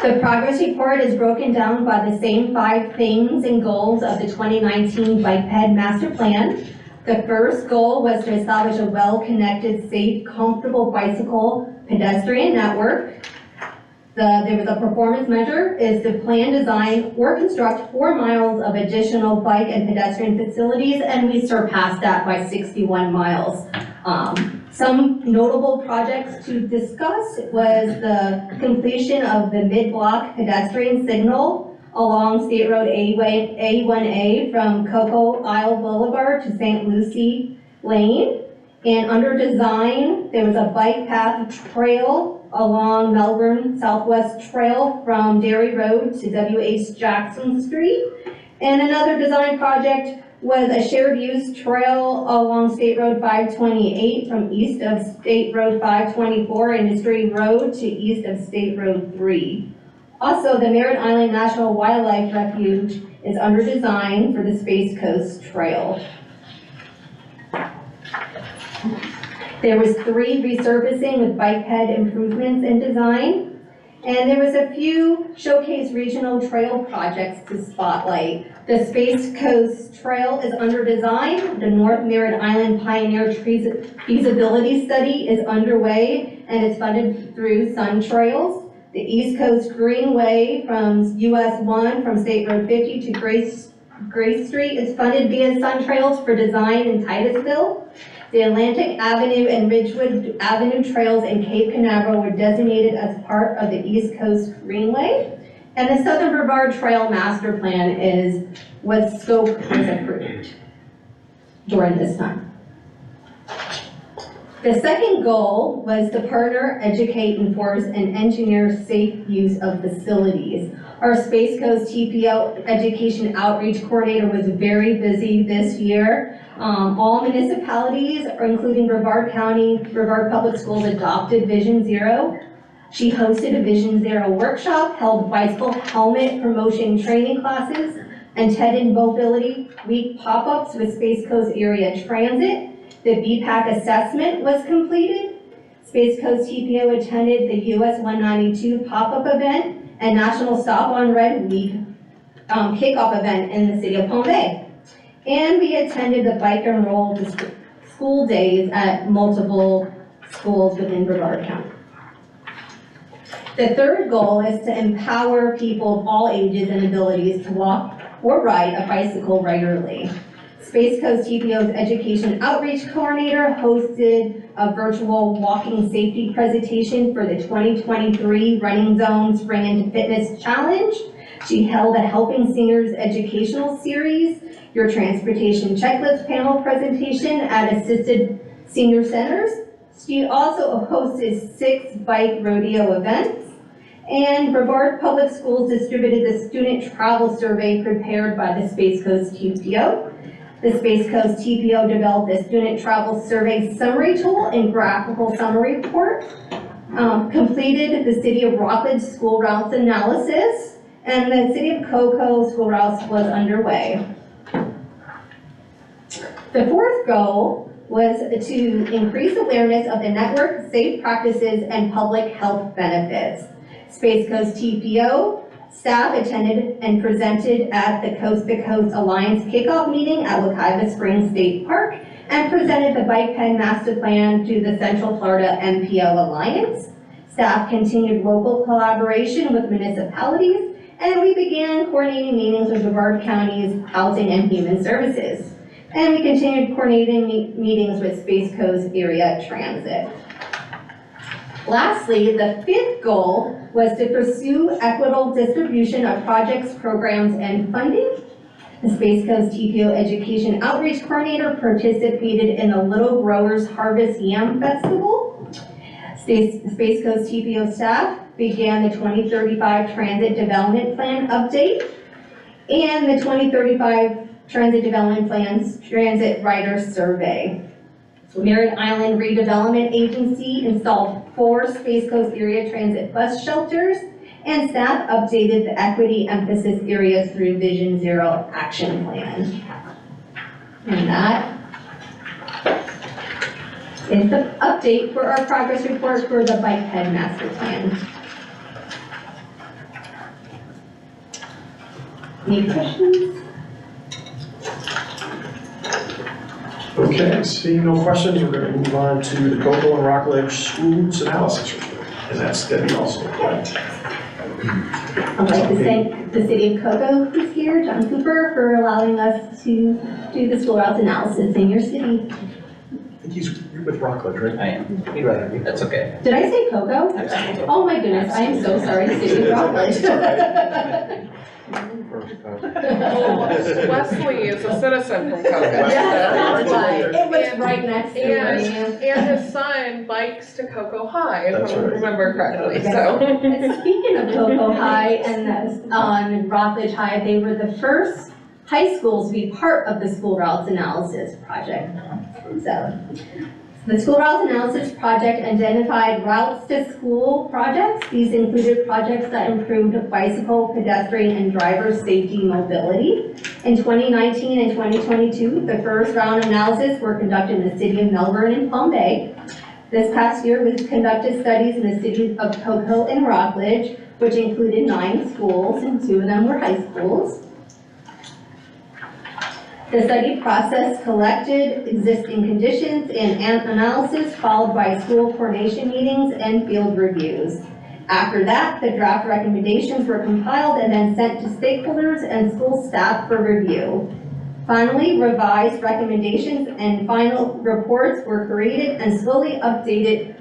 The progress report is broken down by the same 5 things and goals of the 2019 Bike Ped Master Plan. The first goal was to establish a well-connected, safe, comfortable bicycle pedestrian network. There was a performance measure, is to plan, design, or construct 4 miles of additional bike and pedestrian facilities, and we surpassed that by 61 miles. Some notable projects to discuss was the completion of the mid-block pedestrian signal along State Road A1A from Cocoa Isle Boulevard to St. Lucie Lane. And under design, there was a bike path trail along Melbourne Southwest Trail from Dairy Road to W.H. Jackson Street. And another design project was a shared use trail along State Road 528 from east of State Road 524 Industry Road to east of State Road 3. Also, the Merritt Island National Wildlife Refuge is under design for the Space Coast Trail. There was 3 resurfacing with bike ped improvements in design. And there was a few showcase regional trail projects to spotlight. The Space Coast Trail is under design. The North Merritt Island Pioneer Feasibility Study is underway and is funded through Sun Trails. The East Coast Greenway from US 1 from State Road 50 to Grace Street is funded via Sun Trails for design in Titusville. The Atlantic Avenue and Ridgewood Avenue trails in Cape Canaveral were designated as part of the East Coast Greenway. And the Southern Brevard Trail Master Plan was approved during this time. The second goal was to partner, educate, enforce, and engineer safe use of facilities. Our Space Coast TPO Education Outreach Coordinator was very busy this year. All municipalities, including Brevard County, Brevard Public Schools, adopted Vision Zero. She hosted a Vision Zero workshop, held bicycle helmet promotion training classes, attended Mobility Week pop-ups with Space Coast Area Transit. The BPTAC assessment was completed. Space Coast TPO attended the US 192 pop-up event and National Stop on Red Week kickoff event in the city of Palm Bay. And we attended the bike and roll school days at multiple schools within Brevard County. The third goal is to empower people of all ages and abilities to walk or ride a bicycle regularly. Space Coast TPO's Education Outreach Coordinator hosted a virtual walking safety presentation for the 2023 Running Zone Spring into Fitness Challenge. She held a Helping Seniors educational series, your transportation checklist panel presentation at assisted senior centers. She also hosted 6 bike rodeo events. And Brevard Public Schools distributed the student travel survey prepared by the Space Coast TPO. The Space Coast TPO developed a student travel survey summary tool and graphical summary report, completed the City of Rockledge school routes analysis, and the City of Cocoa school routes was underway. The fourth goal was to increase awareness of the network, safe practices, and public health benefits. Space Coast TPO staff attended and presented at the Coast to Coast Alliance kickoff meeting at Wekiva Springs State Park and presented the Bike Pen Master Plan to the Central Florida MPO Alliance. Staff continued local collaboration with municipalities, and we began coordinating meetings with Brevard County's Housing and Human Services. And we continued coordinating meetings with Space Coast Area Transit. Lastly, the fifth goal was to pursue equitable distribution of projects, programs, and funding. The Space Coast TPO Education Outreach Coordinator participated in the Little Growers Harvest Yam Festival. Space Coast TPO staff began the 2035 Transit Development Plan update and the 2035 Transit Development Plan's Transit Rider Survey. Merritt Island Redevelopment Agency installed 4 Space Coast Area Transit bus shelters, and staff updated the equity emphasis areas through Vision Zero Action Plan. And that is the update for our progress report for the Bike Ped Master Plan. Any questions? Okay, seeing no questions, we're going to move on to the Cocoa and Rockledge Schools Analysis Report. And that's Debbie also. I'd like to thank the City of Cocoa who's here, John Cooper, for allowing us to do the school routes analysis in your city. I think you're with Rockledge, right? I am. You'd rather be. That's okay. Did I say Cocoa? Absolutely. Oh my goodness, I am so sorry, City of Rockledge. Wesley is a citizen from Cocoa. Yes, that's why. It was right next to And me. his son bikes to Cocoa High, if That's I right. remember correctly, Yes. so. And speaking of Cocoa High and Rockledge High, they were the first high schools to be part of the school routes analysis project. So, the school routes analysis project identified routes to school projects. These included projects that improved bicycle, pedestrian, and driver safety mobility. In 2019 and 2022, the first round analysis were conducted in the city of Melbourne and Palm Bay. This past year, we conducted studies in the cities of Cocoa and Rockledge, which included 9 schools, and 2 of them were high schools. The study process collected existing conditions and analysis, followed by school coordination meetings and field reviews. After that, the draft recommendations were compiled and then sent to stakeholders and school staff for review. Finally, revised recommendations and final reports were created and slowly updated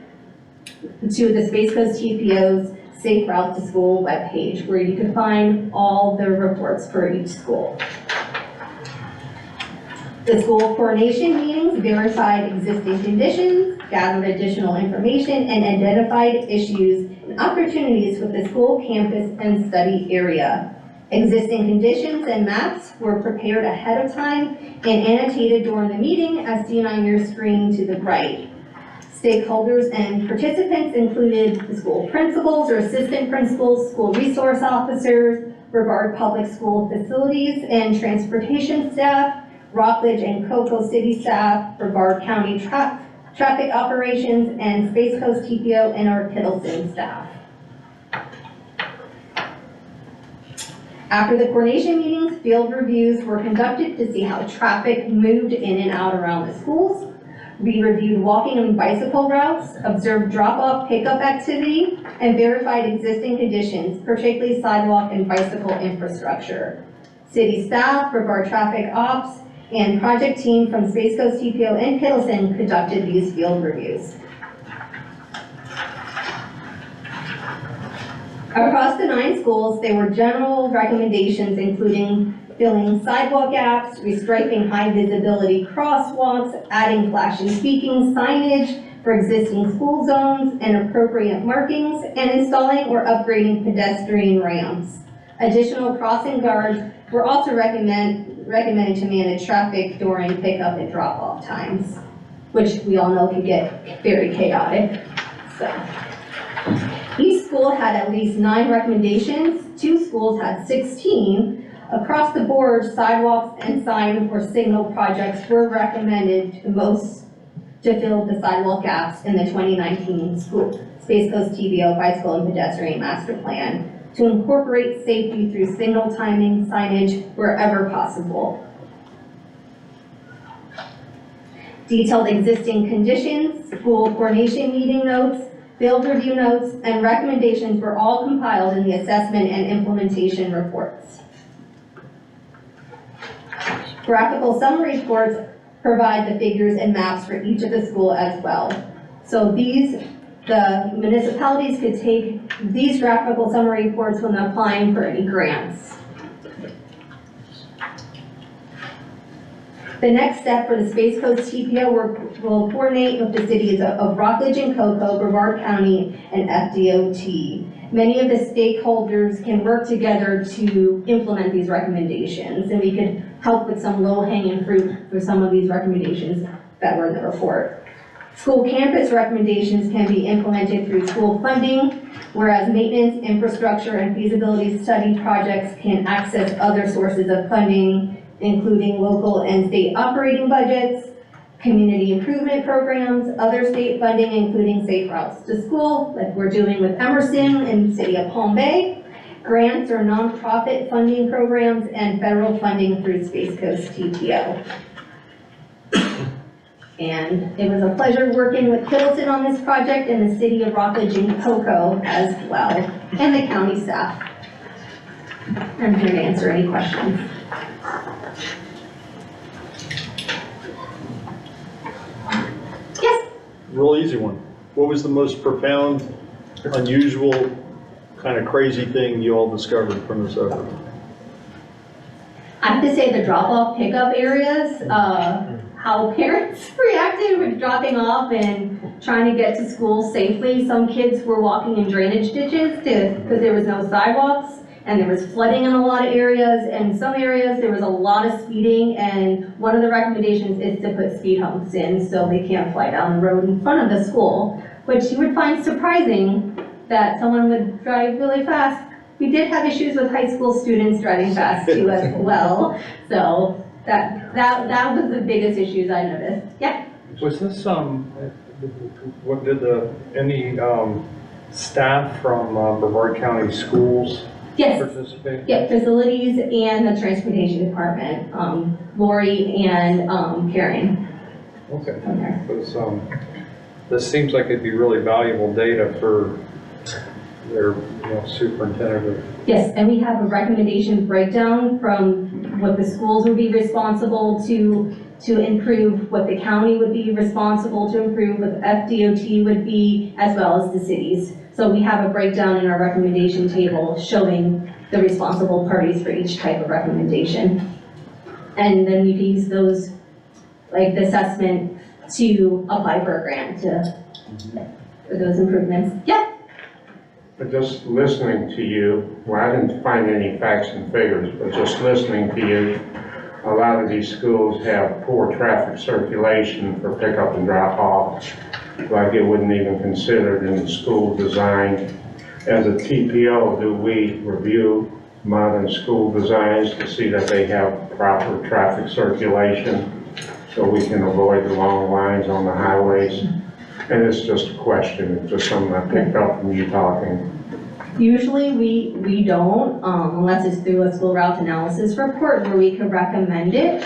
to the Space Coast TPO's Safe Route to School webpage, where you can find all the reports for each school. The school coordination meetings verified existing conditions, gathered additional information, and identified issues and opportunities with the school campus and study area. Existing conditions and maps were prepared ahead of time and annotated during the meeting, as seen on your screen to the right. Stakeholders and participants included the school principals or assistant principals, school resource officers, Brevard Public School facilities and transportation staff, Rockledge and Cocoa City staff, Brevard County traffic operations, and Space Coast TPO and our Piddleton staff. After the coordination meetings, field reviews were conducted to see how traffic moved in and out around the schools. We reviewed walking and bicycle routes, observed drop-off pickup activity, and verified existing conditions, particularly sidewalk and bicycle infrastructure. City staff, Brevard Traffic Ops, and project team from Space Coast TPO and Piddleton conducted these field reviews. Across the 9 schools, there were general recommendations including filling sidewalk gaps, restriping high visibility crosswalks, adding flashing speaking signage for existing school zones and appropriate markings, and installing or upgrading pedestrian ramps. Additional crossing guards were also recommended to manage traffic during pickup and drop-off times, which we all know can get very chaotic. So, each school had at least 9 recommendations. 2 schools had 16. Across the board, sidewalks and sign or signal projects were recommended most to fill the sidewalk gaps in the 2019 Space Coast TPO Bicycle and Pedestrian Master Plan, to incorporate safety through signal timing signage wherever possible. Detailed existing conditions, school coordination meeting notes, field review notes, and recommendations were all compiled in the assessment and implementation reports. Graphical summary reports provide the figures and maps for each of the school as well. So the municipalities could take these graphical summary reports when applying for any grants. The next step for the Space Coast TPO will coordinate with the cities of Rockledge and Cocoa, Brevard County, and FDOT. Many of the stakeholders can work together to implement these recommendations, and we could help with some low-hanging fruit for some of these recommendations that were in the report. School campus recommendations can be implemented through school funding, whereas maintenance, infrastructure, and feasibility study projects can access other sources of funding, including local and state operating budgets, community improvement programs, other state funding, including Safe Routes to School, like we're doing with Emerson and the City of Palm Bay, grants or nonprofit funding programs, and federal funding through Space Coast TPO. And it was a pleasure working with Piddleton on this project and the City of Rockledge and Cocoa as well, and the county staff. I'm here to answer any questions. Yes? Real easy one. What was the most profound, unusual, kind of crazy thing you all discovered from this effort? I have to say the drop-off pickup areas, how parents reacted with dropping off and trying to get to school safely. Some kids were walking in drainage ditches because there was no sidewalks, and there was flooding in a lot of areas, and some areas there was a lot of speeding, and one of the recommendations is to put speed humps in so they can't fly down the road in front of the school, which you would find surprising that someone would drive really fast. We did have issues with high school students driving fast too as well, so that was the biggest issues I noticed. Yeah? Was this, What did any staff from Brevard County Schools Yes, participate? yeah, facilities and the transportation department, Lori and Karen. Okay. Okay. Because this seems like it'd be really valuable data for their superintendent. Yes, and we have a recommendation breakdown from what the schools would be responsible to improve, what the county would be responsible to improve, what the FDOT would be, as well as the cities. So we have a breakdown in our recommendation table showing the responsible parties for each type of recommendation. And then we can use those, like the assessment, to apply for a grant for those improvements. Yeah. But just listening to you, well, I didn't find any facts and figures, but just listening to you, a lot of these schools have poor traffic circulation for pickup and drop off, like it wouldn't even considered in the school design. As a TPO, do we review modern school designs to see that they have proper traffic circulation so we can avoid the long lines on the highways? And it's just a question, it's just something I picked up from you talking. Usually we don't, unless it's through a school route analysis report where we could recommend it.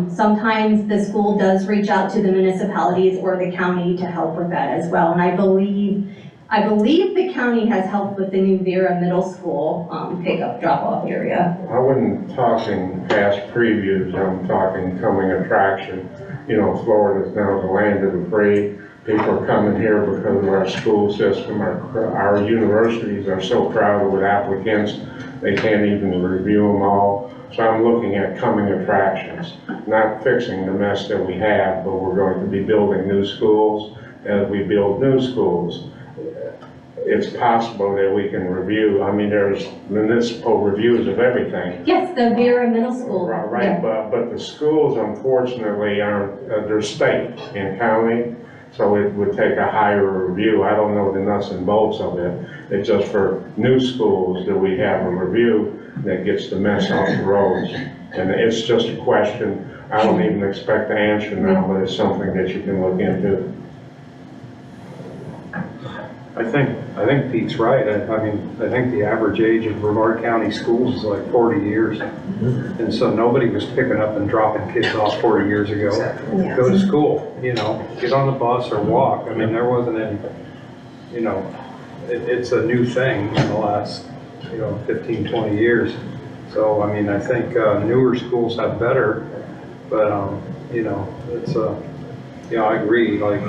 Sometimes the school does reach out to the municipalities or the county to help with that as well. And I believe the county has helped with the new Vera Middle School pickup drop-off area. I wasn't talking past previews, I'm talking coming attraction. You know, Florida's now the land of the free. People are coming here because of our school system. Our universities are so crowded with applicants, they can't even review them all. So I'm looking at coming attractions, not fixing the mess that we have, but we're going to be building new schools. As we build new schools, it's possible that we can review. I mean, there's municipal reviews of everything. Yes, the Vera Middle School. Right, Yeah. but the schools unfortunately aren't, they're state and county. So it would take a higher review. I don't know the nuts and bolts of it. It's just for new schools that we have a review that gets the mess off the roads. And it's just a question. I don't even expect the answer now, but it's something that you can look into. I think Pete's right. I think the average age of Brevard County schools is like 40 years. And so nobody was picking up and dropping kids off 40 years ago. Yeah. Go to school, get on the bus or walk. I mean, there wasn't any, it's a new thing in the last, 15, 20 years. So, I mean, I think newer schools have better, but, it's I agree. Like,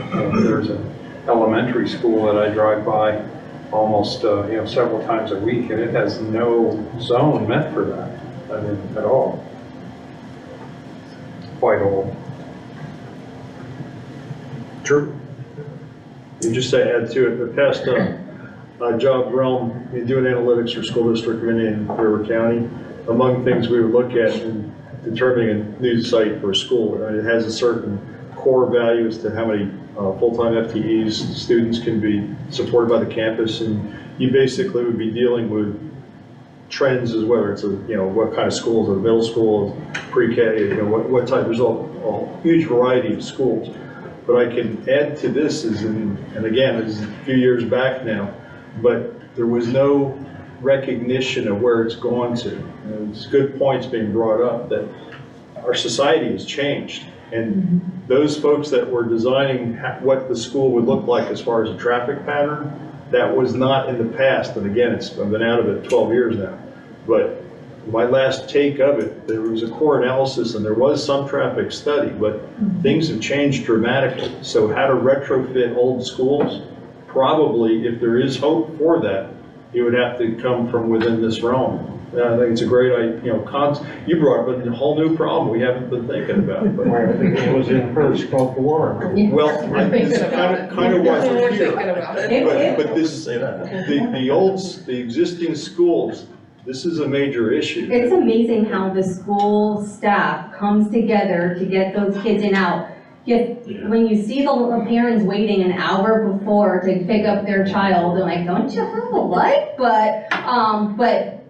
there's an elementary school that I drive by almost, several times a week, and it has no zone meant for that, at all. Quite old. True. And just to add to it, the past job realm, doing analytics for school district in Brevard County, among things we would look at in determining a new site for a school, it has a certain core value as to how many full-time FTEs students can be supported by the campus, and you basically would be dealing with trends as whether it's what kind of schools, a middle school, pre-K, what type. There's a huge variety of schools. But I can add to this and again, this is a few years back now, but there was no recognition of where it's gone to. It's good points being brought up that our society has changed. And those folks that were designing what the school would look like as far as a traffic pattern, that was not in the past. And again, I've been out of it 12 years now. But my last take of it, there was a core analysis and there was some traffic study, but things have changed dramatically. So how to retrofit old schools, probably if there is hope for that, it would have to come from within this realm. I think it's a great idea, you brought up a whole new problem we haven't been thinking about. But It was in her scope of work. well, I think it's kind of why we're here. about it. But this, the existing schools, this is a major issue. It's amazing how the school staff comes together to get those kids in out. Yet, when you see the parents waiting an hour before to pick up their child, they're like, don't you have a life? But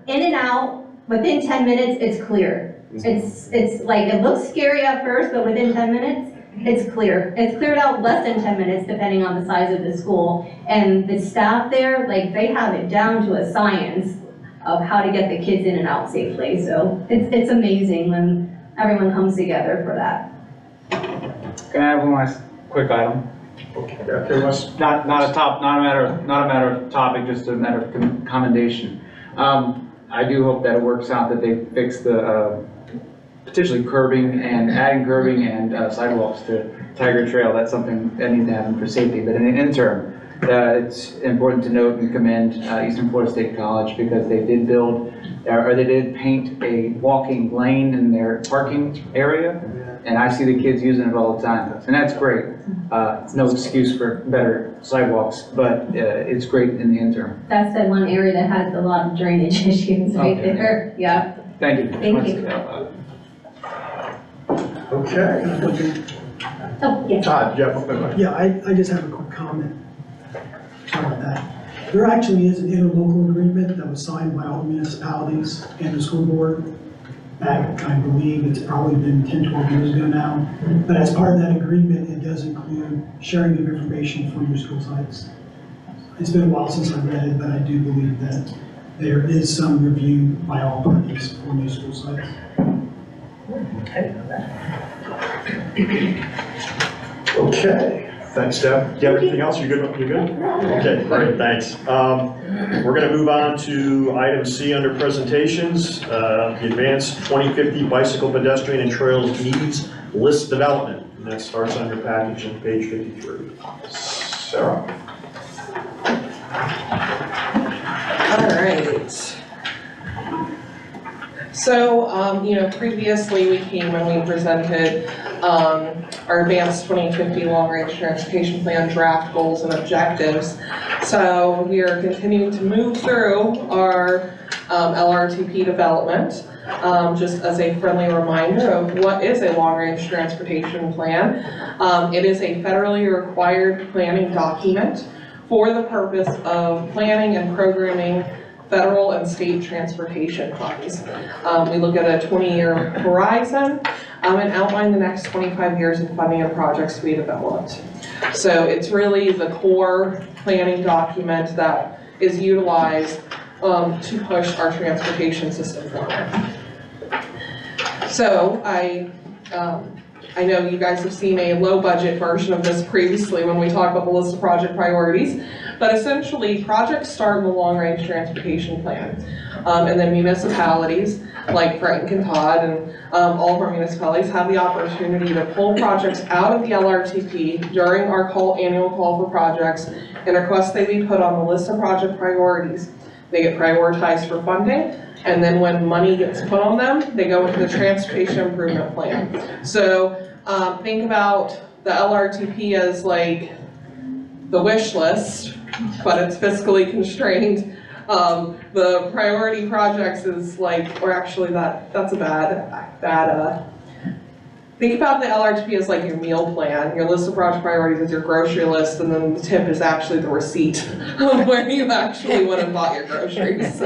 in and out, within 10 minutes, it's clear. It's like, it looks scary at first, but within 10 minutes, It's clear. It's cleared out less than 10 minutes depending on the size of the school. And the staff there, like, they have it down to a science of how to get the kids in and out safely. So it's amazing when everyone comes together for that. Can I have one last quick item? Okay, Wes? Not a matter of topic, just a matter of commendation. I do hope that it works out that they fix the potentially curbing and adding curbing and sidewalks to Tiger Trail. That's something that needs to happen for safety. But in the interim, it's important to note and commend Eastern Florida State College because they did build, or they did paint a walking lane in their parking area. And I see the kids using it all the time, and that's great. It's no excuse for better sidewalks, but it's great in the interim. That's the one area that has a lot of drainage issues right Okay. there. Yeah. Thank you. Thank you. Okay. Oh, yeah. Todd, Jeff? Yeah, I just have a quick comment. Sorry about that. There actually is an interlocal agreement that was signed by all the municipalities and the school board back, I believe it's probably been 10, 12 years ago now. But as part of that agreement, it does include sharing of information from your school sites. It's been a while since I read it, but I do believe that there is some review by all parties for new school sites. Okay, thanks, Deb. Do you have anything else? You good? You good? Okay, great, thanks. We're gonna move on to item C under presentations, the Advanced 2050 Bicycle Pedestrian and Trails Needs List Development. And that starts on your package on page 53. Sarah? All right. So, previously we came and we presented our Advanced 2050 Long-Range Transportation Plan draft goals and objectives. So we are continuing to move through our LRTP development. Just as a friendly reminder of what is a long-range transportation plan. It is a federally required planning document for the purpose of planning and programming federal and state transportation funds. We look at a 20-year horizon and outline the next 25 years of funding and projects to be developed. So it's really the core planning document that is utilized to push our transportation system forward. So I know you guys have seen a low budget version of this previously when we talked about the list of project priorities, but essentially projects start in the long range transportation plan. And then municipalities like Frank and Todd and all of our municipalities have the opportunity to pull projects out of the LRTP during our annual call for projects and request they be put on the list of project priorities. They get prioritized for funding, and then when money gets put on them, they go into the transportation improvement plan. So think about the LRTP as like the wish list, but it's fiscally constrained. The priority projects is like, or actually that's a bad think about the LRTP as like your meal plan. Your list of project priorities is your grocery list, and then the tip is actually the receipt of where you actually went and bought your groceries.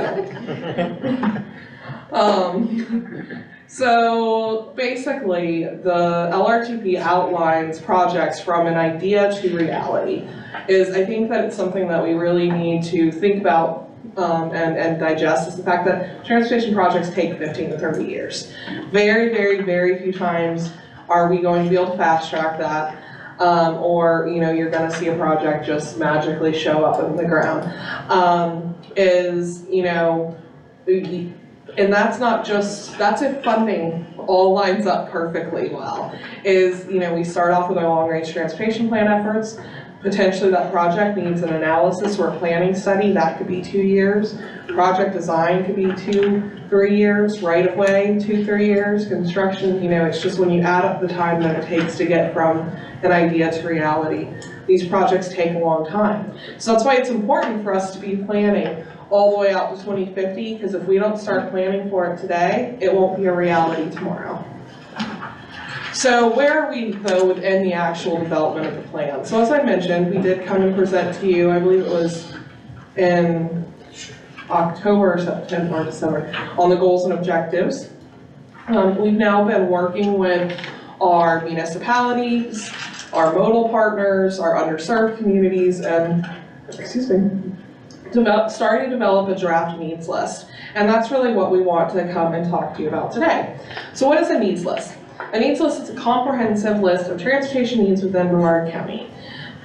So basically, the LRTP outlines projects from an idea to reality. I think that it's something that we really need to think about and digest, is the fact that transportation projects take 15 to 30 years. Very, very, very few times are we going to be able to fast track that, or you're going to see a project just magically show up in the ground. And that's not just, that's if funding all lines up perfectly well. We start off with our long range transportation plan efforts. Potentially that project needs an analysis or a planning study, that could be 2 years. Project design could be 2-3 years, right of way, 2-3 years, construction, it's just when you add up the time that it takes to get from an idea to reality. These projects take a long time. So that's why it's important for us to be planning all the way out to 2050, because if we don't start planning for it today, it won't be a reality tomorrow. So where are we though within the actual development of the plan? So as I mentioned, we did come and present to you, I believe it was in October, September, or December, on the goals and objectives. We've now been working with our municipalities, our modal partners, our underserved communities, and, starting to develop a draft needs list. And that's really what we want to come and talk to you about today. So what is a needs list? A needs list is a comprehensive list of transportation needs within Brevard County.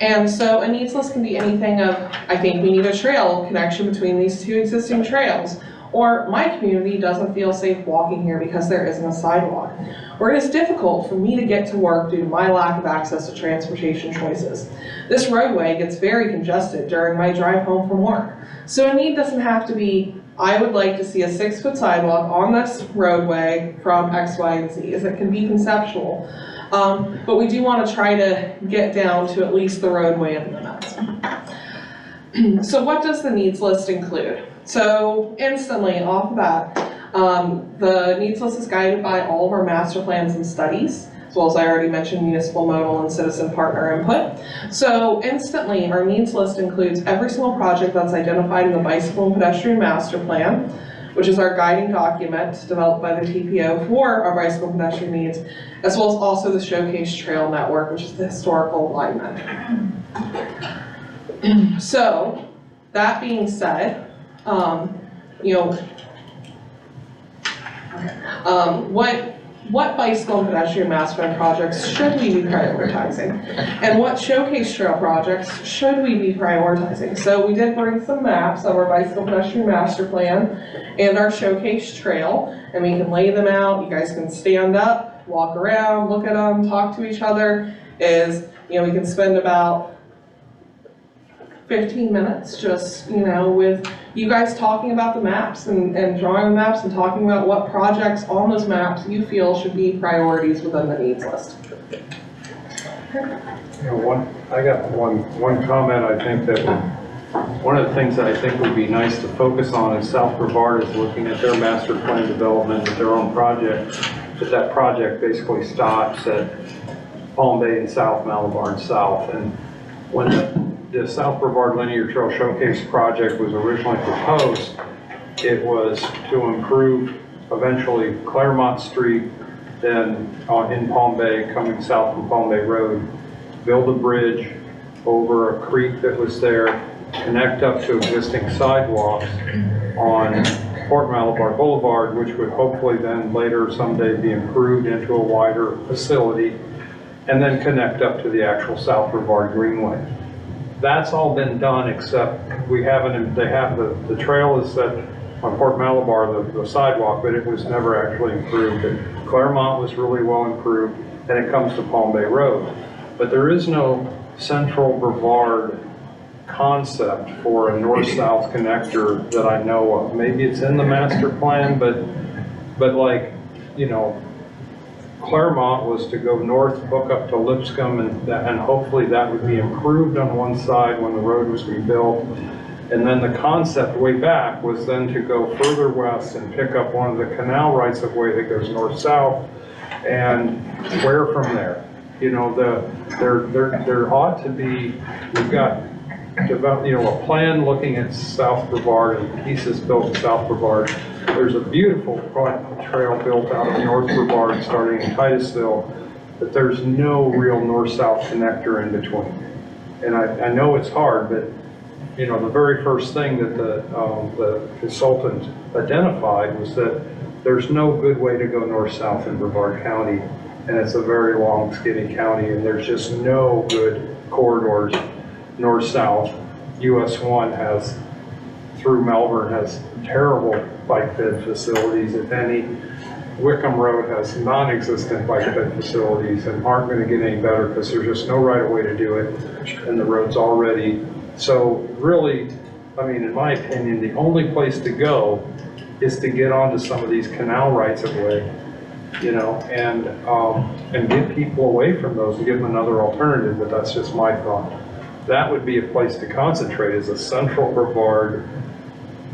And so a needs list can be anything of, I think we need a trail connection between these two existing trails, or my community doesn't feel safe walking here because there isn't a sidewalk, or it is difficult for me to get to work due to my lack of access to transportation choices. This roadway gets very congested during my drive home from work. So a need doesn't have to be, I would like to see a 6-foot sidewalk on this roadway from X, Y, and Z, as it can be conceptual. But we do want to try to get down to at least the roadway limits. So what does the needs list include? So instantly off the bat, the needs list is guided by all of our master plans and studies, as well as I already mentioned municipal, modal, and citizen partner input. So instantly our needs list includes every single project that's identified in the bicycle and pedestrian master plan, which is our guiding document developed by the TPO for our bicycle and pedestrian needs, as well as also the Showcase Trail Network, which is the historical alignment. So that being said, what bicycle and pedestrian master plan projects should we be prioritizing? And what showcase trail projects should we be prioritizing? So we did bring some maps of our bicycle pedestrian master plan and our showcase trail, and we can lay them out. You guys can stand up, walk around, look at them, talk to each other. We can spend about 15 minutes just, with you guys talking about the maps and drawing the maps and talking about what projects on those maps you feel should be priorities within the needs list. I got one comment. I think that one of the things that I think would be nice to focus on is South Brevard is looking at their master plan development with their own project. That project basically stops at Palm Bay and South, Malabar and South. And when the South Brevard Linear Trail Showcase project was originally proposed, it was to improve eventually Claremont Street, then in Palm Bay, coming south from Palm Bay Road, build a bridge over a creek that was there, connect up to existing sidewalks on Port Malabar Boulevard, which would hopefully then later someday be improved into a wider facility, and then connect up to the actual South Brevard Greenway. That's all been done, except they have the trail is set on Port Malabar, the sidewalk, but it was never actually improved. And Claremont was really well improved, and it comes to Palm Bay Road. But there is no central Brevard concept for a north-south connector that I know of. Maybe it's in the master plan, but like, Claremont was to go north, hook up to Lipscomb, and hopefully that would be improved on one side when the road was rebuilt. And then the concept way back was then to go further west and pick up one of the canal rights of way that goes north-south, and where from there? There ought to be, we've got a plan looking at South Brevard and pieces built in South Brevard. There's a beautiful trail built out of North Brevard starting in Titusville, but there's no real north-south connector in between. And I know it's hard, but the very first thing that the consultant identified was that there's no good way to go north-south in Brevard County, and it's a very long, skinny county, and there's just no good corridors north-south. US 1 has, through Melbourne, has terrible bike bed facilities, if any. Wickham Road has non-existent bike bed facilities and aren't going to get any better because there's just no right way to do it, and the road's already. So really, in my opinion, the only place to go is to get onto some of these canal rights of way, and get people away from those and give them another alternative, but that's just my thought. That would be a place to concentrate, is a central Brevard,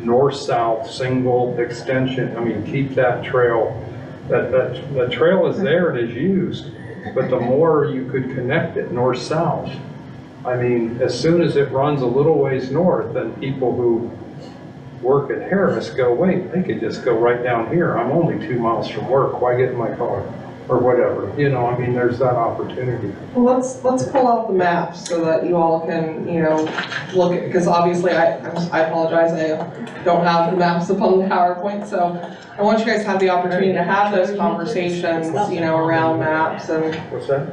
north-south, single extension. Keep that trail. That trail is there and is used, but the more you could connect it north-south, as soon as it runs a little ways north, then people who work at Harris go, wait, they could just go right down here. I'm only 2 miles from work. Why get in my car? or whatever, you know, I mean, there's that opportunity. Well, let's pull out the maps so that you all can, you know, look at, because obviously I apologize, I don't have the maps up on the PowerPoint, so I want you guys to have the opportunity to have those conversations, you know, around maps and, What's that?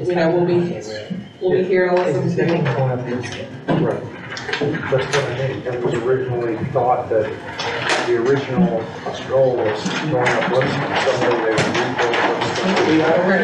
you know, we'll be here to listen to. Right. That's what I mean, it was originally thought that the original goal was going up Lisbon, someday they would rebuild Lisbon. We're